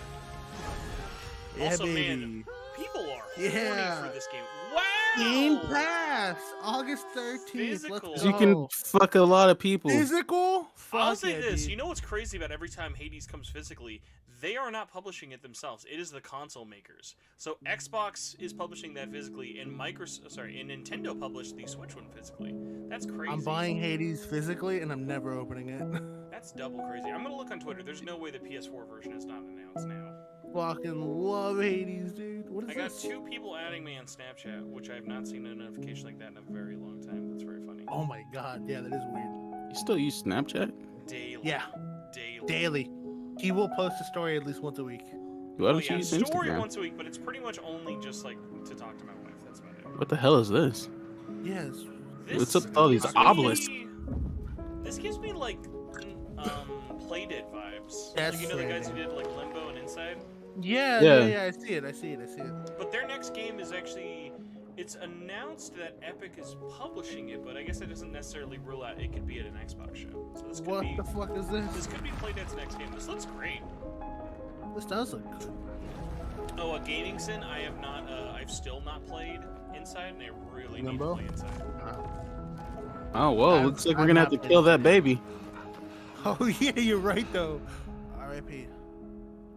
Also, yeah, man, baby. people are Yeah. horny for this game. Wow! Game Pass, August 13th. Physical. Let's You go. can fuck a lot of people. Physical? I'll Fuck say yeah, this, dude. you know what's crazy about every time Hades comes physically? They are not publishing it themselves. It is the console makers. So Xbox is publishing that physically, and Nintendo published the Switch one physically. That's crazy. I'm buying Hades physically, and I'm never opening it. That's double crazy. I'm gonna look on Twitter. There's no way the PS4 version is not announced now. Fucking love Hades, dude. What is I got this? 2 people adding me on Snapchat, which I have not seen a notification like that in a very long time. That's very funny. Oh my god, yeah, that is weird. You still use Snapchat? Daily. Yeah, Daily. daily. He will post a story at least once a week. Why Oh, don't you yeah, use story Instagram? once a week, but it's pretty much only just like to talk to my wife. That's about it. What the hell is this? Yes. What's up with all these gives me- obelisks? This gives me like Playdead vibes. That's Like, you know the guys who right. did like Limbo and Inside? Yeah, Yeah. yeah, yeah, I see it. But their next game is actually, it's announced that Epic is publishing it, but I guess it doesn't necessarily rule out it could be at an Xbox show. So this could What be, the fuck is this? This could be Playdead's next game. This looks great. This does look good. Oh, a Gaming Sin, I have not, I've still not played Inside, and I really Limbo? need to play Inside. Oh, whoa, I've- looks like we're I've gonna have not to kill that baby. Oh yeah, you're right though. R.I.P.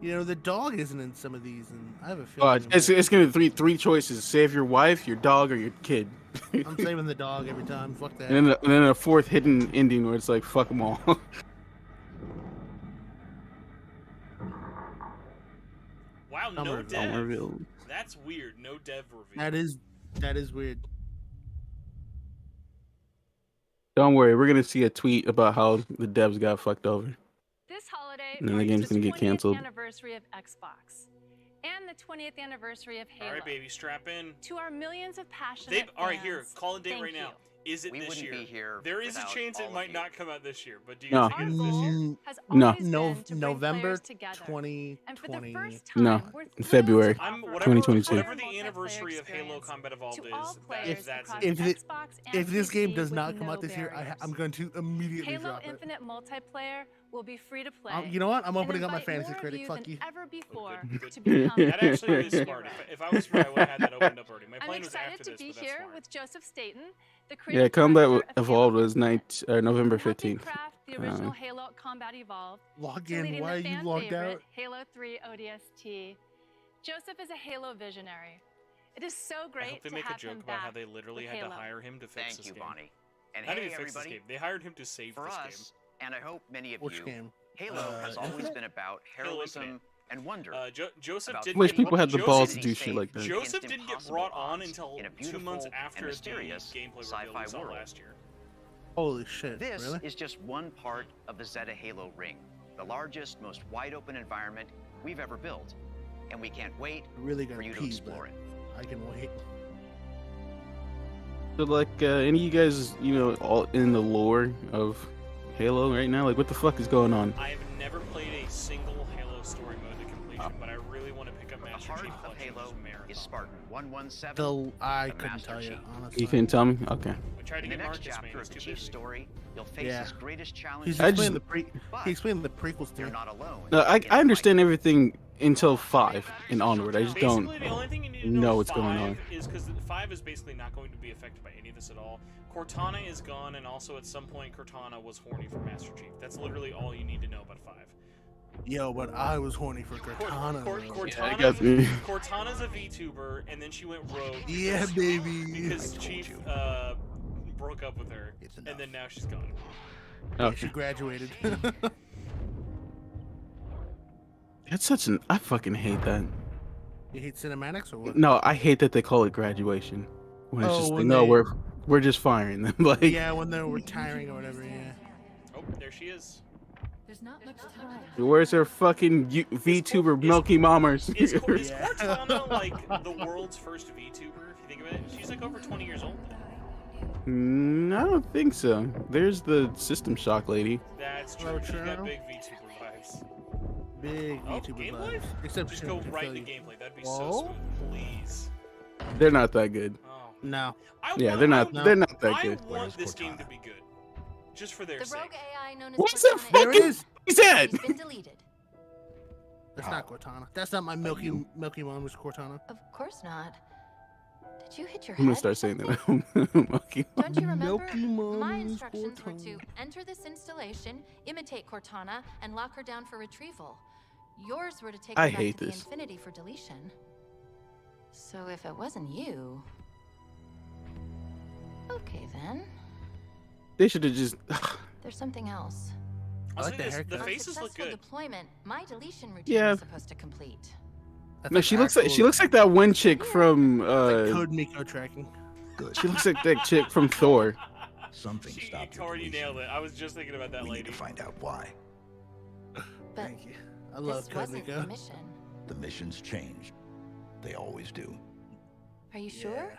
You know the dog isn't in some of these, and I have a feeling. It's gonna be three choices: save your wife, your dog, or your kid. I'm saving the dog every time. Fuck that. And then a fourth hidden ending where it's like fuck them all. Wow, no Summer dev. reveal. That's weird. No dev reveal. That is weird. Don't worry, we're gonna see a tweet about how the devs got fucked over. This holiday And then the marks game's gonna get 20th canceled. anniversary of Xbox and the 20th anniversary of Halo. All right, baby, strap in. To our millions of passionate All right, here, fans, call a date thank right now. you. Is it We this wouldn't year? be here There is a without chance it all might of not come out this year, but do you No. think it's this year? Has No. always been to bring November players together. 2020. And for the first time, No, we're in thrilled February to offer 2022. Whatever the anniversary of Halo Combat Evolved to all is, players that's across it. Xbox and If this game PC does with not come no out this year, barriers. I'm going to immediately Halo drop it. Infinite multiplayer will be free to play. You know what? I'm and opening up my invite fantasy more critic. of Fuck than you. ever before Good. to become That actually is a smart. hero. If I was smart, I would have had that opened up already. My I'm plan was excited after to this, be but that's here smart. with Joseph Staten, the Yeah, creative Combat director of Evolved Halo was November 15th. craft the original Halo Combat Evolved Log to in. leading Why are the you fan logged favorite out? Halo 3 ODST. Joseph is a Halo visionary. It is so I great hope they to make a have joke him about how back they literally with had to Halo. hire him to fix Thank this you, game. Bonnie. And Not hey, even fix this everybody. game. They hired him to save For this us, and I hope many of Which you, game? Halo has always Infinite? been about Halo heroism Infinite. and wonder. Joseph about didn't Wish get- people had the Joseph- balls to do shit like that. Joseph against didn't get impossible brought on odds until in a 2 months beautiful after and the mysterious gameplay reveal sci-fi we saw world. last year. Holy shit. This Really? is just one part of the Zeta Halo ring, the largest, most wide-open environment we've ever built, and we can't wait Really for gonna you to pee, explore it. I can wait. So like, any of you guys, all in the lore of Halo right now? Like, what the fuck is going on? I have never played a single Halo story mode to completion, but I really want to pick up The Master heart Chief of Collection's Halo marathon. is Spartan 117. I the couldn't Master tell you, Chief. honestly. You couldn't tell me? Okay. I tried to In the get next Marcus, man. chapter He's of the too Chief's busy. story, you'll face Yeah. his greatest challenge. He's I explaining just- he explained the prequels to You're me. not alone. No, I in the understand fight. everything until 5 and onward. I just Basically, don't the only thing you need to know know what's going on. is because 5 is basically not going to be affected by any of this at all. Cortana is gone, and also at some point Cortana was horny for Master Chief. That's literally all you need to know about 5. Yo, but I was horny for Cortana. Cortana's a VTuber, and then she went rogue. Yeah, baby. Because Chief broke up with her, and then now she's gone. Okay. She graduated. That's such an. I fucking hate that. You hate cinematics or what? No, I hate that they call it graduation. When it's Oh, just when no, they- we're just firing them. Like, Yeah, when they're retiring or whatever. Yeah. Oh, there she is. There's not much time. where's her fucking VTuber Milky Mommers? Is Cortana like the world's first VTuber? If you think of it, she's like over 20 years old. I don't think so. There's the System Shock lady. That's true. She's got big VTuber vibes. Big Oh, VTuber gameplay? vibes. Except Just she go can right kill into you. gameplay. That'd be Whoa. so smooth. Please. They're not that good. No. Yeah, they're not. They're not that good. I want this game to be good, just for their The sake. rogue AI known as What's that Cortana There it fucking? is. He said. has been deleted. That's not Cortana. That's not my Milky Mom's Cortana. Of course not. Did you hit your I'm gonna head? start saying that. Milky Don't you remember? Milky My Mom's instructions were to Cortana. enter this installation, imitate Cortana, and lock her down for retrieval. Yours were to take I her back hate to the this. Infinity for deletion. So if it wasn't you... Okay then. They should have just. There's something else. I like the The haircut. faces look Successful good. deployment, my deletion routine Yeah. is supposed to complete. No, she looks like that one chick from Code Miko tracking. Good. She looks like that chick from Thor. Something stopped your Tori deletion. nailed it. I was just thinking about that We lady. need to find out why. But Thank you. I love this Code wasn't Miko. the mission. The missions changed. They always do. Are you sure?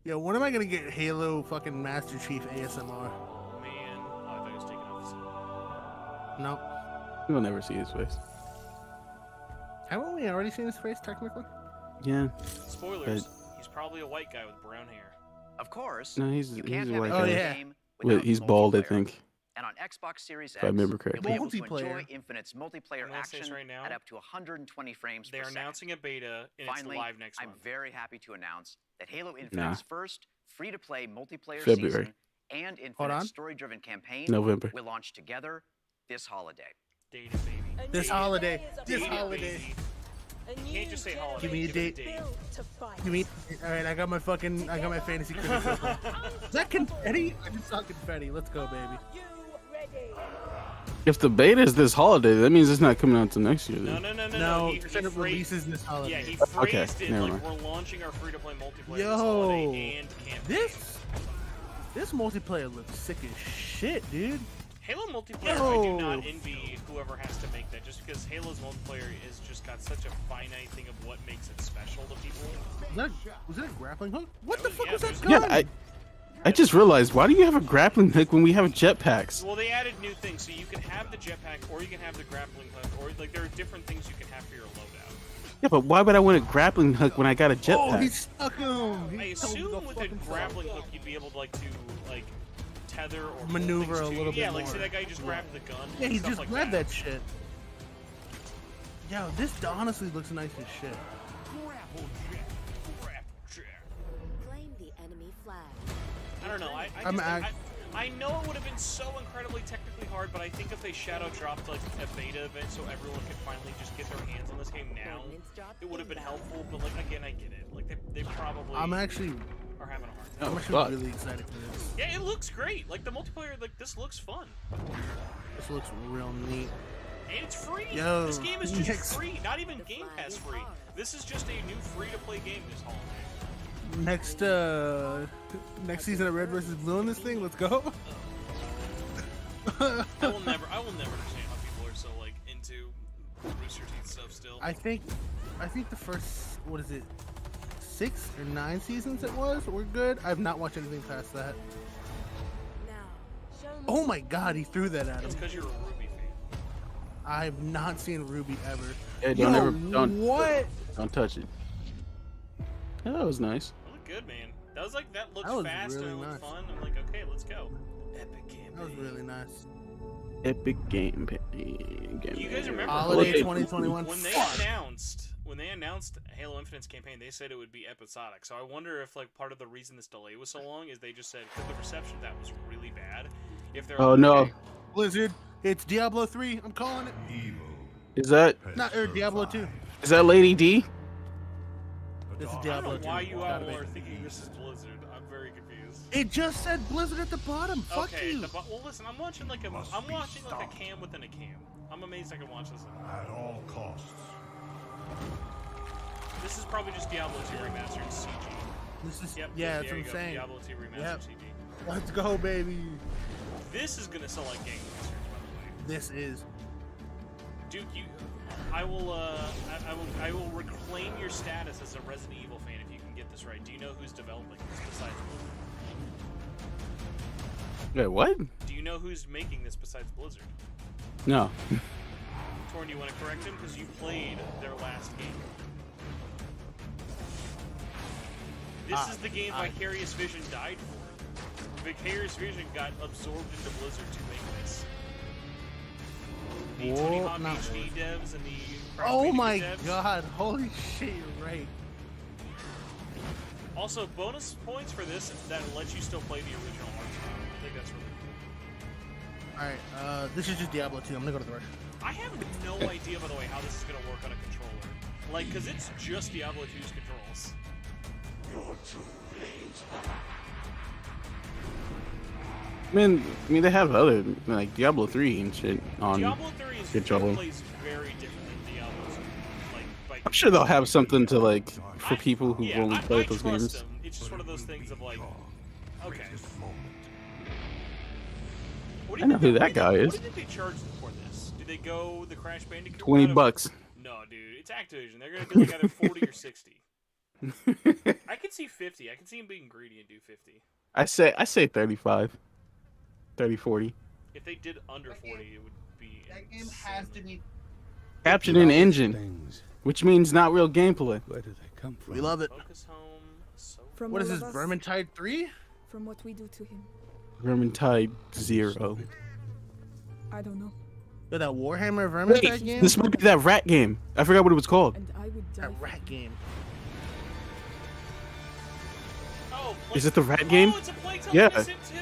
Yo, when am I gonna get Halo fucking Master Chief ASMR? Oh man, oh, I thought he was taking off his. Nope. You'll never see his face. Haven't we already seen his face technically? Yeah. Spoilers. He's probably a white guy with brown hair. Of course. No, he's you a can't have white a guy. game Wait, without he's bald, I multiplayer. think. And on Xbox Series If I X, remember correctly. you'll be able to Multiplayer. enjoy Infinite's multiplayer I'm gonna say this action right now. at up to 120 frames They're per second. announcing a beta and Finally, it's live next I'm month. very happy to announce that Halo Infinite's first free-to-play multiplayer February. season and Hold on. Infinite's story-driven campaign November. will launch together this holiday. Data baby. This holiday. This Data holiday. baby. You can't just say holiday. Give me a it date. Give me. All right, I got my fantasy criticism. Is that confetti? I just saw confetti. Let's go, baby. If the beta is this holiday, that means it's not coming out until next year. No, Then. No, He said it phrased- releases this holiday. Yeah, he Okay, phrased it never like mind. we're launching our free-to-play multiplayer this Yo, holiday and campaign. this multiplayer looks sick as shit, dude. Halo multiplayer, I do Yo. not envy whoever has to make that, just because Halo's multiplayer is just got such a finite thing of what makes it special to people. Was that a grappling hook? What the fuck yeah, was that there's- gun? Yeah, I just realized, why do you have a grappling hook when we have jetpacks? Well, they added new things, so you can have the jetpack, or you can have the grappling hook, or like there are different things you can have for your loadout. Yeah, but why would I want a grappling hook when I got a jetpack? Oh, he stuck him. I assume with a grappling hook, you'd be able to like tether or pull Maneuver things a to little you. Yeah, bit like more. see that guy just grabbed the gun. Yeah, he stuff just like grabbed that shit. Yo, this honestly looks nice as shit. Claim the enemy flag. I don't know. I know it would have been so incredibly technically hard, but I think if they shadow dropped like a beta event so everyone could finally just get their hands on this game now, it would have been helpful. But like again, I get it. Like they probably I'm actually are having a hard time. I'm actually really excited for this. Yeah, it looks great. Like the multiplayer, like this looks fun. This looks real neat. And it's free. Yo, This game is just next- free, not even Game Pass free. This is just a new free-to-play game this holiday. Next season of Red vs. Blue in this thing. Let's go. I will never understand how people are so like into Rooster Teeth stuff still. I think the first 6 or 9 seasons it was were good. I've not watched anything past that. Oh my god, he threw that at him. It's because you're a Ruby fan. I've not seen Ruby ever. Yeah, don't touch it. Yeah, that was nice. It looked good, man. That was like that looked That was fast really and it looked nice. fun. I'm like, okay, let's go. Epic game. That was really nice. Epic game. You guys remember Holiday 2021. when they announced Halo Infinite's campaign, they said it would be episodic. So I wonder if like part of the reason this delay was so long is they just said because the reception of that was really bad. If they're Oh like, no, okay, Blizzard, it's Diablo 3. I'm calling it. is that Diablo 2. is that Lady D? This is I Diablo don't 2. know why you all Gotta be. are thinking this is Blizzard. I'm very confused. It just said Blizzard at the bottom. Fuck Okay, you. well listen, I'm watching like a cam within a cam. I'm amazed I can watch this. At all costs. This is probably just Diablo 2 remastered CG. This is Yep, yeah, there that's what you I'm go, saying. Diablo 2 remastered Yep. CG. Let's go, baby. This is gonna sell like gangbusters, by the way. This is. Duke, I will reclaim your status as a Resident Evil fan if you can get this right. Do you know who's developing this besides Blizzard? Wait, what? Do you know who's making this besides Blizzard? No. Torn, you want to correct him because you played their last game. This is the game Vicarious Vision died for. Vicarious Vision got absorbed into Blizzard to make this. The Tony Hawk HD devs and the Crash Oh Bandicoot my devs. god! Holy shit! You're right. Also, bonus points for this that lets you still play the original art style. I think that's really cool. All right. This is just Diablo 2. I'm gonna go to the rush. I have no idea, by the way, how this is going to work on a controller. Like, because it's just Diablo 2's controls. I mean, they have other like Diablo 3 and shit on. Diablo 3 is control. plays very different than Diablo 2. I'm sure they'll have something to like for people who only play I those trust games. them. It's just one of those things of like, okay. What do I you know think who that guy is. What do you think they charge them for this? Do they go the Crash Bandicoot? $20. No, dude, it's Activision. They're gonna do like either 40 or 60. I can see 50. I can see him being greedy and do 50. I say 35. 30, 40. If they did under 40, it would be. That game has to be Captured in engine, which means not real gameplay. Where do they come from? We love it. Focus home. So What is this, Vermintide 3? From what we do to him, Vermintide 0. I don't know. That Warhammer Vermintide game? This might be that rat game. I forgot what it was called. And I would die. That rat game. Oh, Is it the rat game? Oh, it's a Plague Tale Yeah. Innocent too.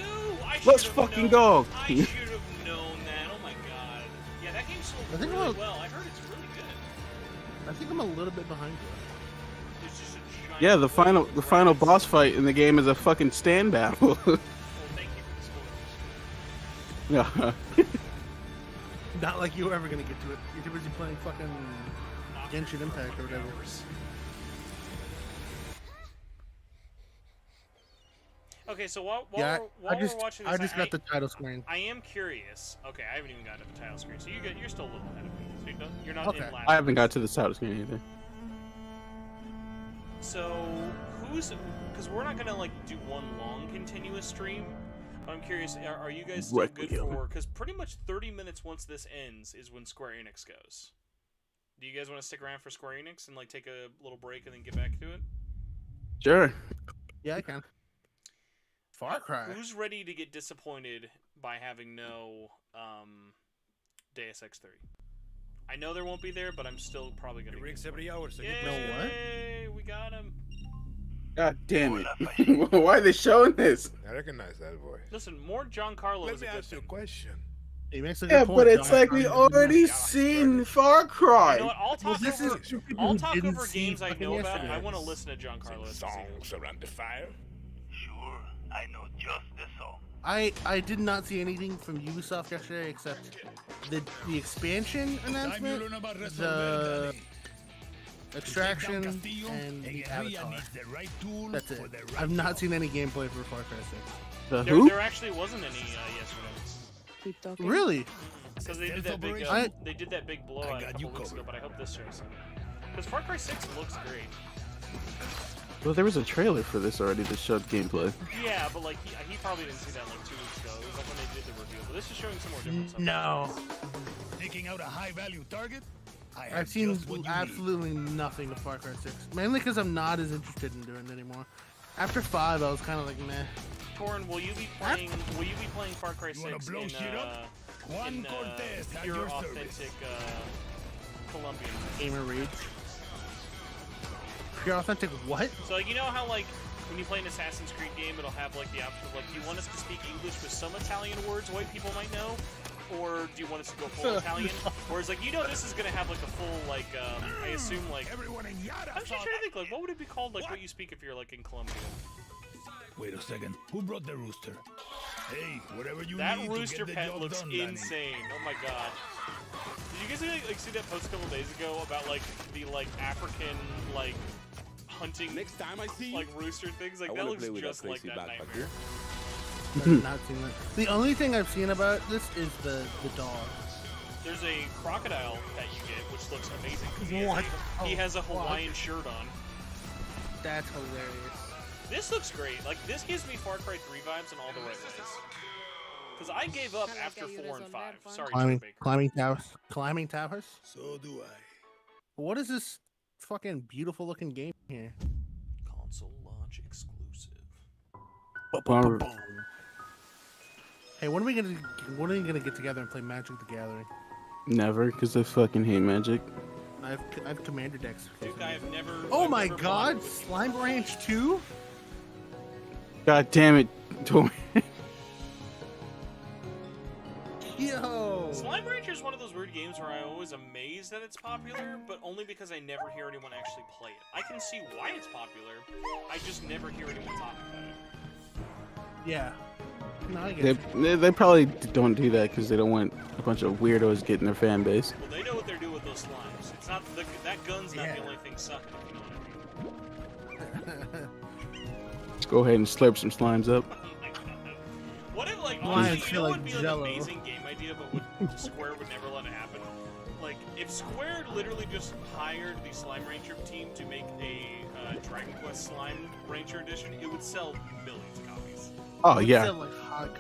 Let's fucking go. I should have known that. Oh my god. Yeah, that game sold I think really I'll- well. I heard it's really good. I think I'm a little bit behind you. There's just a giant Yeah, the final boss fight in the game is a fucking stand battle. Well, thank you for the spoilers. Yeah. Not like you were ever gonna get to it. You're too busy playing fucking Genshin Impact or whatever. Okay, so while Yeah, we're I just watching I this, just got the title screen. I am curious. Okay, I haven't even gotten to the title screen, so you're still a little ahead of me. So you're not Okay. in last. I haven't got to the title screen either. So who's? Because we're not gonna like do one long continuous stream. I'm curious. Are you guys still good for? Because pretty much 30 minutes once this ends is when Square Enix goes. Do you guys want to stick around for Square Enix and like take a little break and then get back to it? Sure. Yeah, I can. Far Cry. Who's ready to get disappointed by having no Deus Ex 3? I know there won't be there, but I'm still probably gonna. Rigs every hour, so Yay, we got him. God damn it. Why are they showing this? I recognize that voice. Listen, more Giancarlo Let is me a good ask you a thing. question. He makes a good Yeah, point, but it's John. like we already seen Far Cry. You know what? I'll talk this over, is two people I'll who talk didn't over see games I fucking know about. yesterday. I want to listen to Giancarlo. Songs around the fire. Sure, I know just the song. I did not see anything from Ubisoft yesterday except the expansion announcement, the extraction, and the avatar. That's it. I've not seen any gameplay for Far Cry 6. The who? There actually wasn't any yesterday. Keep talking. Really? Because they did that big, I- they did that big blowout a couple weeks ago, but I hope this shows something. Because Far Cry 6 looks great. Well, there was a trailer for this already that showed gameplay. Yeah, but like he probably didn't see that like 2 weeks ago. It was like when they did the reveal. But this is showing some more different stuff. No. Taking out a high-value target? I've seen absolutely nothing of Far Cry 6. Mainly because I'm not as interested in doing it anymore. After 5, I was kind of like, meh. Torrin, will you be playing Far Cry 6 blow shit up? Juan Cortez at pure your authentic Colombian? Gamer Rage. Pure authentic what? So like, you know how like when you play an Assassin's Creed game, it'll have like the option of like, do you want us to speak English with some Italian words white people might know, or do you want us to go full Italian? Or it's like, you know, this is gonna have like a full like I assume like Everyone in Yara. I'm just trying to think like what would it be called like what you speak if you're like in Colombia? Wait a second. Who brought the rooster? Hey, whatever you That need rooster to get the pet job looks done, Danny. insane. Oh my god. Did you guys like see that post a couple days ago about like the like African like hunting Next time I see like rooster things? Like I that wanna looks play with just that like crazy that backpack nightmare. I've not seen that. The only thing I've seen about this is the dog. There's a crocodile that you get, which looks amazing. 'Cause What? He has a Oh, Hawaiian shirt on. That's hilarious. This looks great. Like this gives me Far Cry 3 vibes in all the right ways. Because I gave up after 4 and 5. Sorry, Joe Baker. Climbing towers. Climbing towers? So do I. What is this fucking beautiful looking game here? Console launch exclusive. Hey, when are we gonna get together and play Magic the Gathering? Never, because I fucking hate Magic. I have Commander decks. Duke, I have never. Oh I've my never god, played- Slime Ranch 2? God damn it, Tori. Yo! Slime Rancher is one of those weird games where I'm always amazed that it's popular, but only because I never hear anyone actually play it. I can see why it's popular, I just never hear anyone talk about it. Yeah. No, I get They probably don't do that because they don't want a bunch of weirdos getting their fan base. Well, they know what they're doing with those slimes. It's not that gun's not the only thing sucking. If you know what I mean. Let's go ahead and slurp some slimes up. What if, like, Lions honestly, you feel know like what would be like Jell-O. an amazing game idea, but Square would never let it happen? Like, if Square literally just hired the Slime Ranger team to make a Dragon Quest Slime Ranger edition, it would sell millions of copies. Oh It yeah, sound like hotcakes,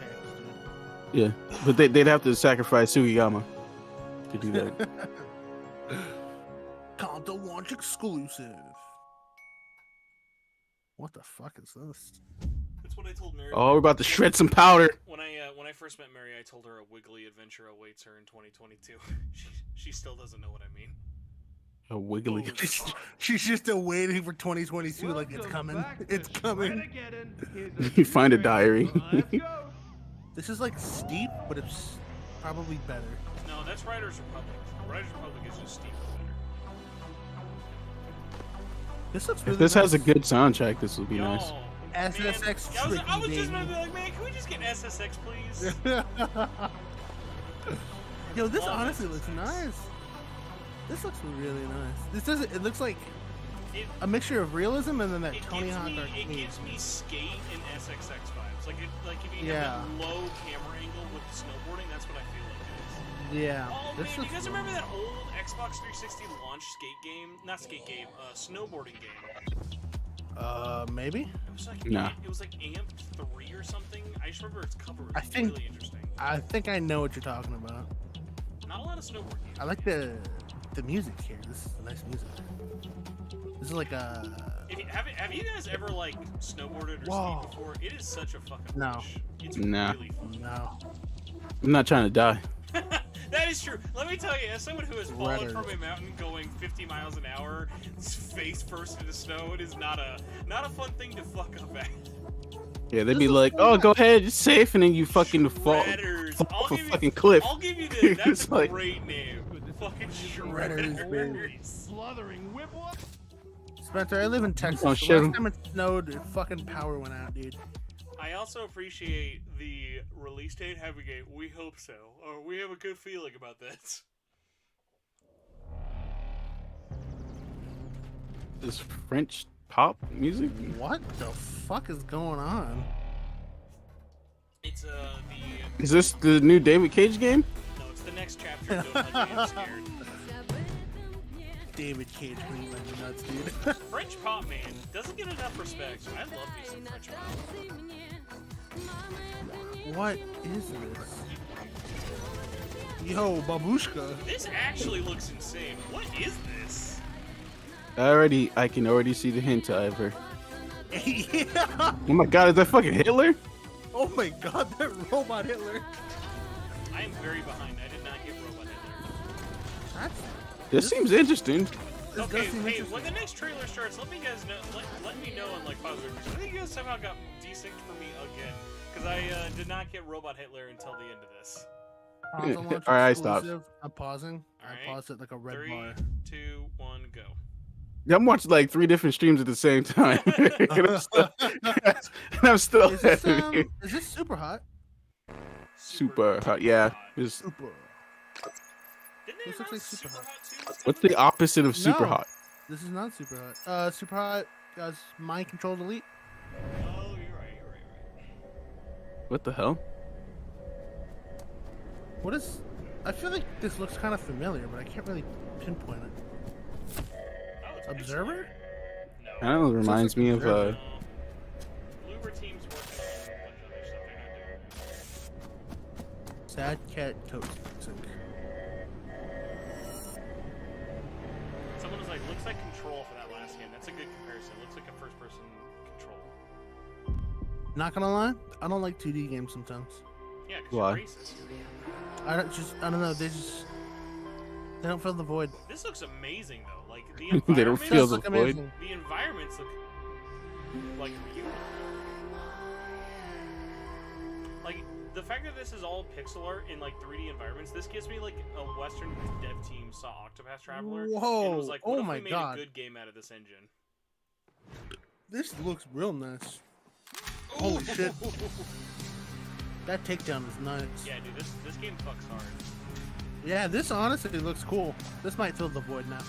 yeah. But they'd have to sacrifice Sugiyama to do that. Counter launch exclusive. What the fuck is this? That's what I told Mary. Oh, we're about to shred some powder. When I first met Mary, I told her a wiggly adventure awaits her in 2022. She still doesn't know what I mean. A wiggly. She's just still waiting for 2022. Like it's coming. It's coming. You find a diary. This is like Steep, but it's probably better. No, that's Riders Republic. Riders Republic is just Steep better. This looks If really this nice. has a good soundtrack, this will be nice. SSX I was tricky, just baby. about to be like, man, can we just get SSX, please? Yo, this honestly looks nice. This looks really nice. This doesn't. It looks like a mixture of realism and then that Tony Hawk It arcade. gives me Skate and SXX vibes. Like if you Yeah. have a low camera angle with the snowboarding, that's what I feel like it is. Yeah. Oh This man, you looks guys really remember that old Xbox 360 launch skate game? Not skate game, snowboarding game. Maybe. It was like Nah. It was like Amp 3 or something. I just remember its cover. It I was think. really interesting. I think I know what you're talking about. Not a lot of snowboard games. I like the music here. This is nice music. This is like a. Have you guys ever like snowboarded or Whoa. skied before? It is such a fucking No. rush. It's Nah. really fun. No. I'm not trying to die. That is true. Let me tell you, as someone who has fallen Rudders. from a mountain going 50 miles an hour, face first into snow, it is not a fun thing to fuck up at. Yeah, they'd be like, "Oh, go ahead, it's safe," and then you fucking fall Shredders. off a fucking cliff. I'll give you this. That's It's a like- great name. Fucking Shredders, Shredders. Slathering whip whoop. Spencer, I live in Texas. Oh, The shit. last time it snowed, fucking power went out, dude. I also appreciate the release date having a "we hope so" or "we have a good feeling about this." This French pop music. What the fuck is going on? It's Is this the new David Cage game? no, it's the next chapter. Don't let me get scared. David Cage when he went nuts, dude. French pop, man, doesn't get enough respect. I love me some French pop. What is this? Yo, babushka. This actually looks insane. What is this? I can already see the hentai. Yeah. Oh my god, is that fucking Hitler? Oh my god, that robot Hitler. I am very behind. I did not get Robot Hitler. This seems interesting. Okay, hey, when the next trailer starts, let me guys know. Let me know in like positive reviews. I think you guys somehow got desynced for me again because I did not get Robot Hitler until the end of this. Alright, I stopped. I'm pausing. Alright. I paused it like a red 3, bar. 2, 1, go. I'm watching like 3 different streams at the same time. and I'm still Is this, having it. is this super hot? Super hot. Yeah. It's- Super. This looks like super hot. what's the opposite of super No, hot? This is not super hot. Super hot has mind control delete. Oh, you're right. What the hell? What is? I feel like this looks kind of familiar, but I can't really pinpoint it. Observer? Kind of reminds me of Bloober team's working on a bunch of other stuff they're Sad cat toast. Someone was like, looks like Control for that last game. That's a good comparison. Looks like a first-person Control. Not gonna lie, I don't like 2D games sometimes. Yeah, because Why? you're racist. I don't know. They don't fill the void. This looks amazing though. Like the They don't environments feel the look void. amazing. The environments look like real. Like the fact that this is all pixel art in like 3D environments, this gives me like a Western dev team saw Octopath Traveler Whoa, and was like, what oh if my we made God. a good game out of this engine? This looks real nice. Holy shit. That takedown is nuts. Yeah, dude, this game fucks hard. Yeah, this honestly looks cool. This might fill the void now.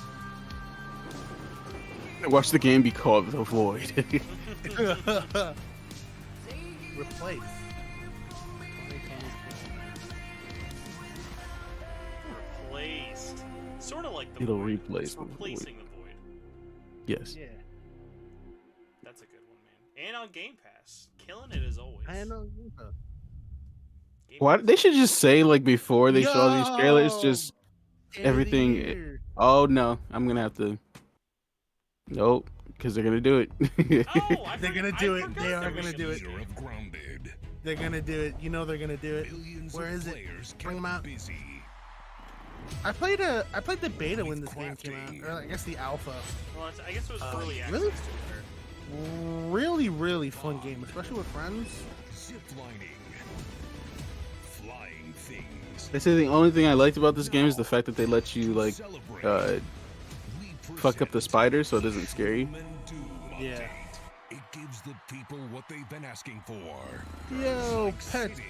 Watch the game be called The Void. Replace. Replaced. Sort of like the It'll Void. replace It's the Void. replacing the Void. Yes. Yeah. That's a good one, man. And on Game Pass. Killing it as always. I know. What they should just say like before they show these trailers, just everything. Oh no, I'm gonna have to. Nope, because they're gonna do it. They're gonna do it. They are gonna do it. They're gonna do it. You know they're gonna do it. Where is it? Bring them out. I played the beta when this game came out, or I guess the alpha. Well, I guess it was early access. Really? To it. Really, really fun game, especially with friends. Flying things. They say the only thing I liked about this game is the fact that they let you like fuck up the spider so it doesn't scare you. Yeah. It gives the people what they've been asking for. Yo, pets.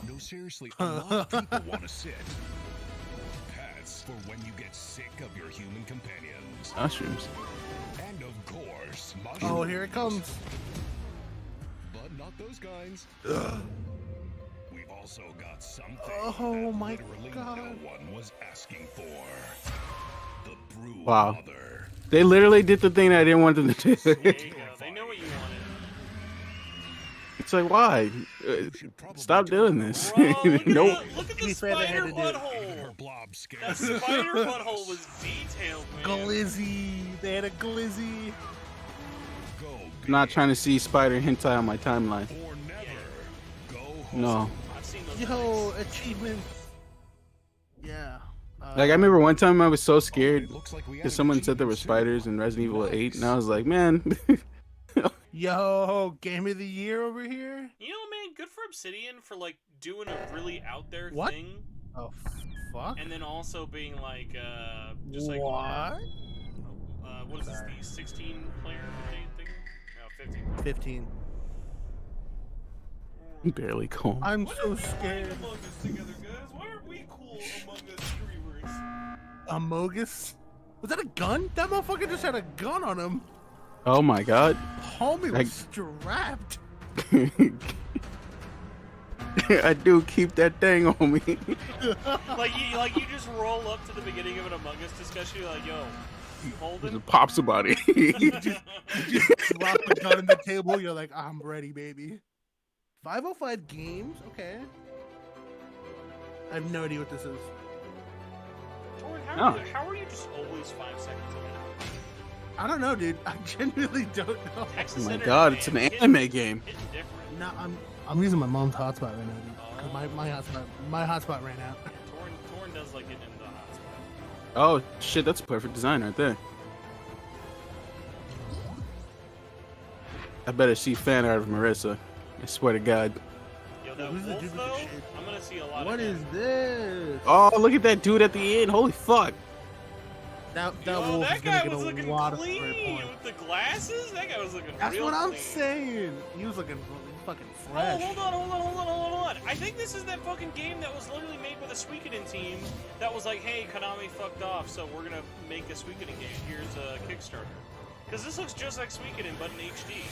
No, seriously, a lot of people want to sit. Pets for when you get sick of your human companions. Mushrooms. And of course, mushrooms. Oh, here it comes. But not those kinds. We've also got something Oh my literally God. no one was asking for. The brew Wow. mother. They literally did the thing I didn't want them to do. There you go. They know what you wanted. It's like, why? Stop doing this. Bro, look Nope. Look at To be the fair, they had spider to do it. butthole. That spider butthole was detailed, man. Glizzy. They had a glizzy. I'm not trying to see spider hentai on my timeline. No. I've seen those. Yo, achievement. Yeah. Like I remember one time I was so scared because someone said there were spiders in Resident Evil 8, and I was like, man. Yo, game of the year over here. You know, man, good for Obsidian for like doing a really out there What? thing, Oh, fuck. and then also being like, just like What? what is this? The 16 player thing? No, 15. 15. Barely calm. I'm so scared. Among Us together, guys. Why aren't we cool Among Us streamers? Amogus? Was that a gun? That motherfucker just had a gun on him. Oh my god. Homie was strapped. I do keep that thing on me. like you just roll up to the beginning of an Among Us discussion, you're like, yo, you holding? Just pop somebody. You just drop the gun on the table. You're like, I'm ready, baby. 505 games? Okay. I have no idea what this is. Torrin, No. how are you just always 5 seconds ahead? I don't know, dude. I genuinely don't know. Texas Oh my Internet, god, man, it's an hitting anime game. different. No, I'm using my mom's hotspot right now, dude. 'Cause my hotspot ran out. Torrin does like getting into the hotspot. Oh shit, that's a perfect design right there. I better see fan art of Marissa. I swear to God. Yo, that Who's the wolf dude with the though, shit? I'm gonna see a lot What of is this? Oh, look at that dude at the end. Holy fuck. That Yo, wolf that is gonna guy get was a looking lot of clean square points. with the glasses. That guy was looking That's real what I'm clean. saying. He was looking fucking Oh, fresh. hold on. I think this is that fucking game that was literally made by the Suikoden team that was like, hey, Konami fucked off, so we're gonna make a Suikoden game. Here's a Kickstarter. Because this looks just like Suikoden, but in HD.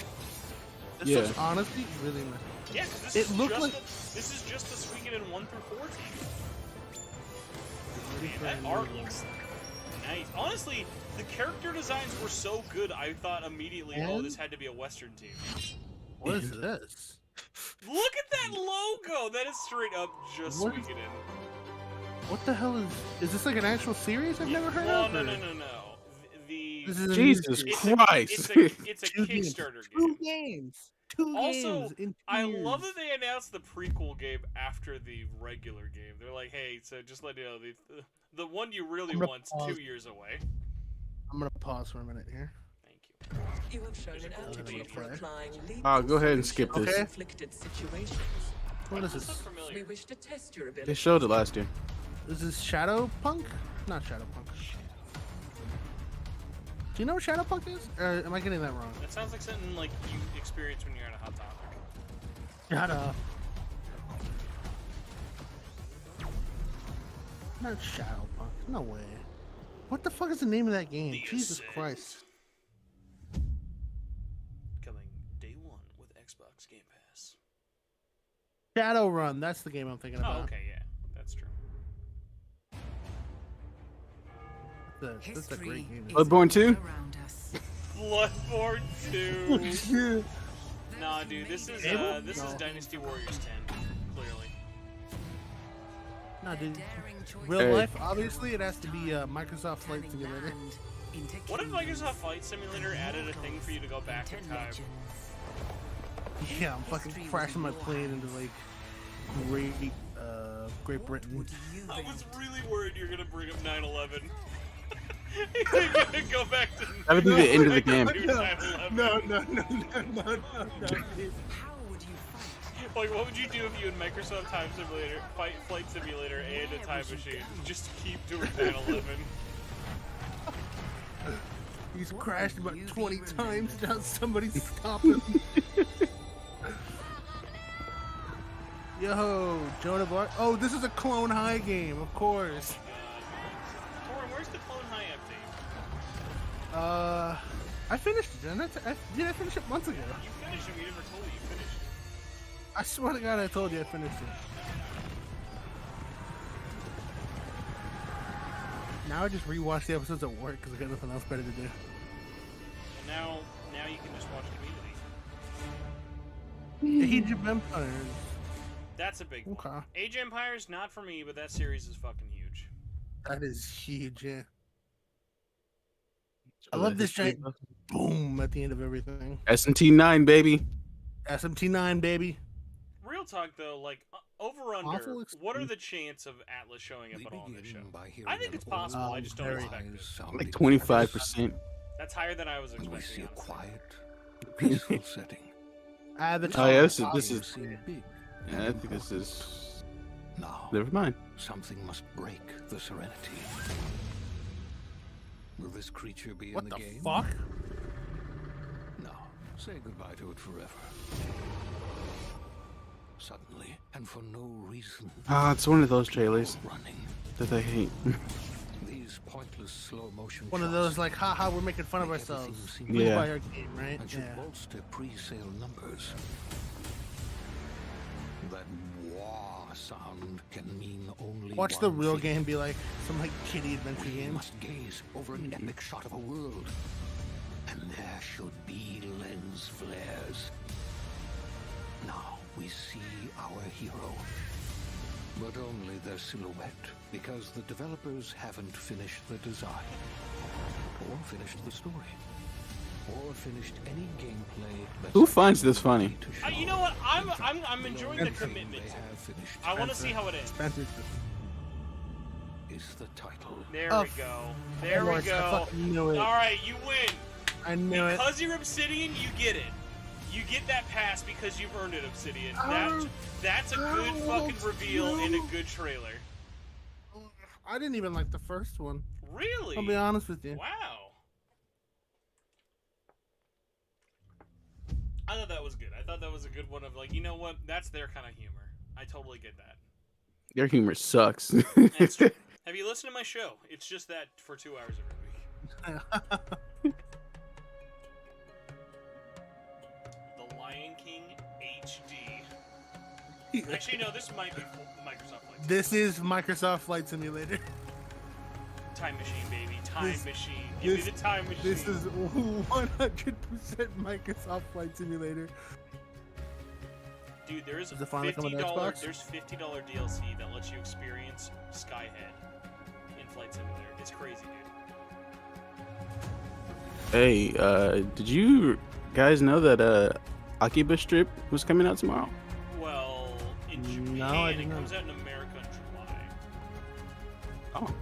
This Yeah. looks honestly really nice. Yeah, because this, It looked like- this is just the Suikoden 1 through 4 team. Really Man, that brand art new. looks nice. Honestly, the character designs were so good, I thought immediately, oh, And? this had to be a Western team. What is this? Look at that logo! That is straight up just What? Suikoden. What the hell is this like an actual series I've never heard Well, of? no. or- This is a Jesus new series. Christ. It's a Two games. Kickstarter Two game. games. Two Also, games in 2 I years. love that they announced the prequel game after the regular game. They're like, hey, so just let you know, the one you really I'm gonna want's pause. 2 years away. I'm gonna pause for a minute here. Thank you. You have shown an aptitude for applying Oh, go ahead and skip this. Okay. inflicted situations. What is This this? looks familiar. We wish to test your They ability. showed it last year. Is this Shadow Punk? Not Shadow Punk. Do you know what Shadow Punk is? Or am I getting that wrong? That sounds like something like you experience when you're at a hot topic. Shut up. Not Shadowpunk. No way. What the fuck is the name of that game? The Jesus Ascent. Christ. Coming day one with Xbox Game Pass. Shadowrun. That's the game I'm thinking about. Oh, okay, yeah, that's true. That's a great game. Bloodborne 2? Bloodborne 2. Nah, dude, this is Dynasty Warriors 10. Clearly. Nah, dude. Real life, obviously, it has to be Microsoft Flight Simulator. What if Microsoft Flight Simulator added a thing for you to go back in time? Yeah, I'm fucking crashing my plane into like Great Britain. I was really worried you're gonna bring up 9/11. You're gonna go back to. That would be the end of the game. No. Like, what would you do if you had Microsoft Time Simulator, Flight Simulator, and a time machine? Just keep doing 9/11. He's crashed about 20 times. Now somebody stop him. Yo, Joan of Arc. Oh, this is a Clone High game, of course. Torrin, where's the Clone High update? I finished it, didn't I? Did I finish it months ago? You finished it. We never told you you finished it. I swear to God, I told you I finished it. Now I just rewatch the episodes at work because I got nothing else better to do. Well, now you can just watch Community. Age of Empires. That's a big one. Okay. Age of Empires, not for me, but that series is fucking huge. That is huge, yeah. I love this giant boom at the end of everything. SMT 9, baby. SMT 9, baby. Real talk though, like over under, what are the chances of Atlas showing up at all in this show? I think it's possible. I just don't expect it. Like 25%. That's higher than I was expecting. A quiet, peaceful setting. The Oh yeah, this is. Yeah, I think this is. Now, never mind. Something must break the serenity. Will this creature be in the game? What the fuck? No. Say goodbye to it forever. Suddenly, and for no reason. Ah, it's one of those trailers that I hate. These pointless slow motion. One of those like, haha, we're making fun of ourselves. Yeah. We buy our game, right? And should bolster pre-sale numbers. That wah sound can mean only. Watch the real game be like some like kiddie adventure game. Must gaze over an epic shot of a world, and there should be lens flares. Now we see our hero, but only their silhouette, because the developers haven't finished the design, or finished the story, or finished any gameplay. Who finds this funny? You know what? I'm enjoying the commitment. I want to see how it ends. Is the title. There we go. There we go. All right, you win. I knew it. Because you're Obsidian, you get it. You get that pass because you've earned it, Obsidian. That's a good fucking reveal in a good trailer. I didn't even like the first one. Really? I'll be honest with you. Wow. I thought that was good. I thought that was a good one of like, you know what? That's their kind of humor. I totally get that. Their humor sucks. That's true. Have you listened to my show? It's just that for 2 hours every week. The Lion King HD. Actually, no, this might be Microsoft Flight Simulator. This is Microsoft Flight Simulator. Time machine, baby. Time machine. Give me the time machine. This is 100% Microsoft Flight Simulator. Dude, there is it finally coming to $50. Xbox? There's $50 DLC that lets you experience Skyhead in Flight Simulator. It's crazy, dude. Hey, did you guys know that Akiba Strip was coming out tomorrow? Well, in Japan, I it didn't comes know. out in America in July. Oh.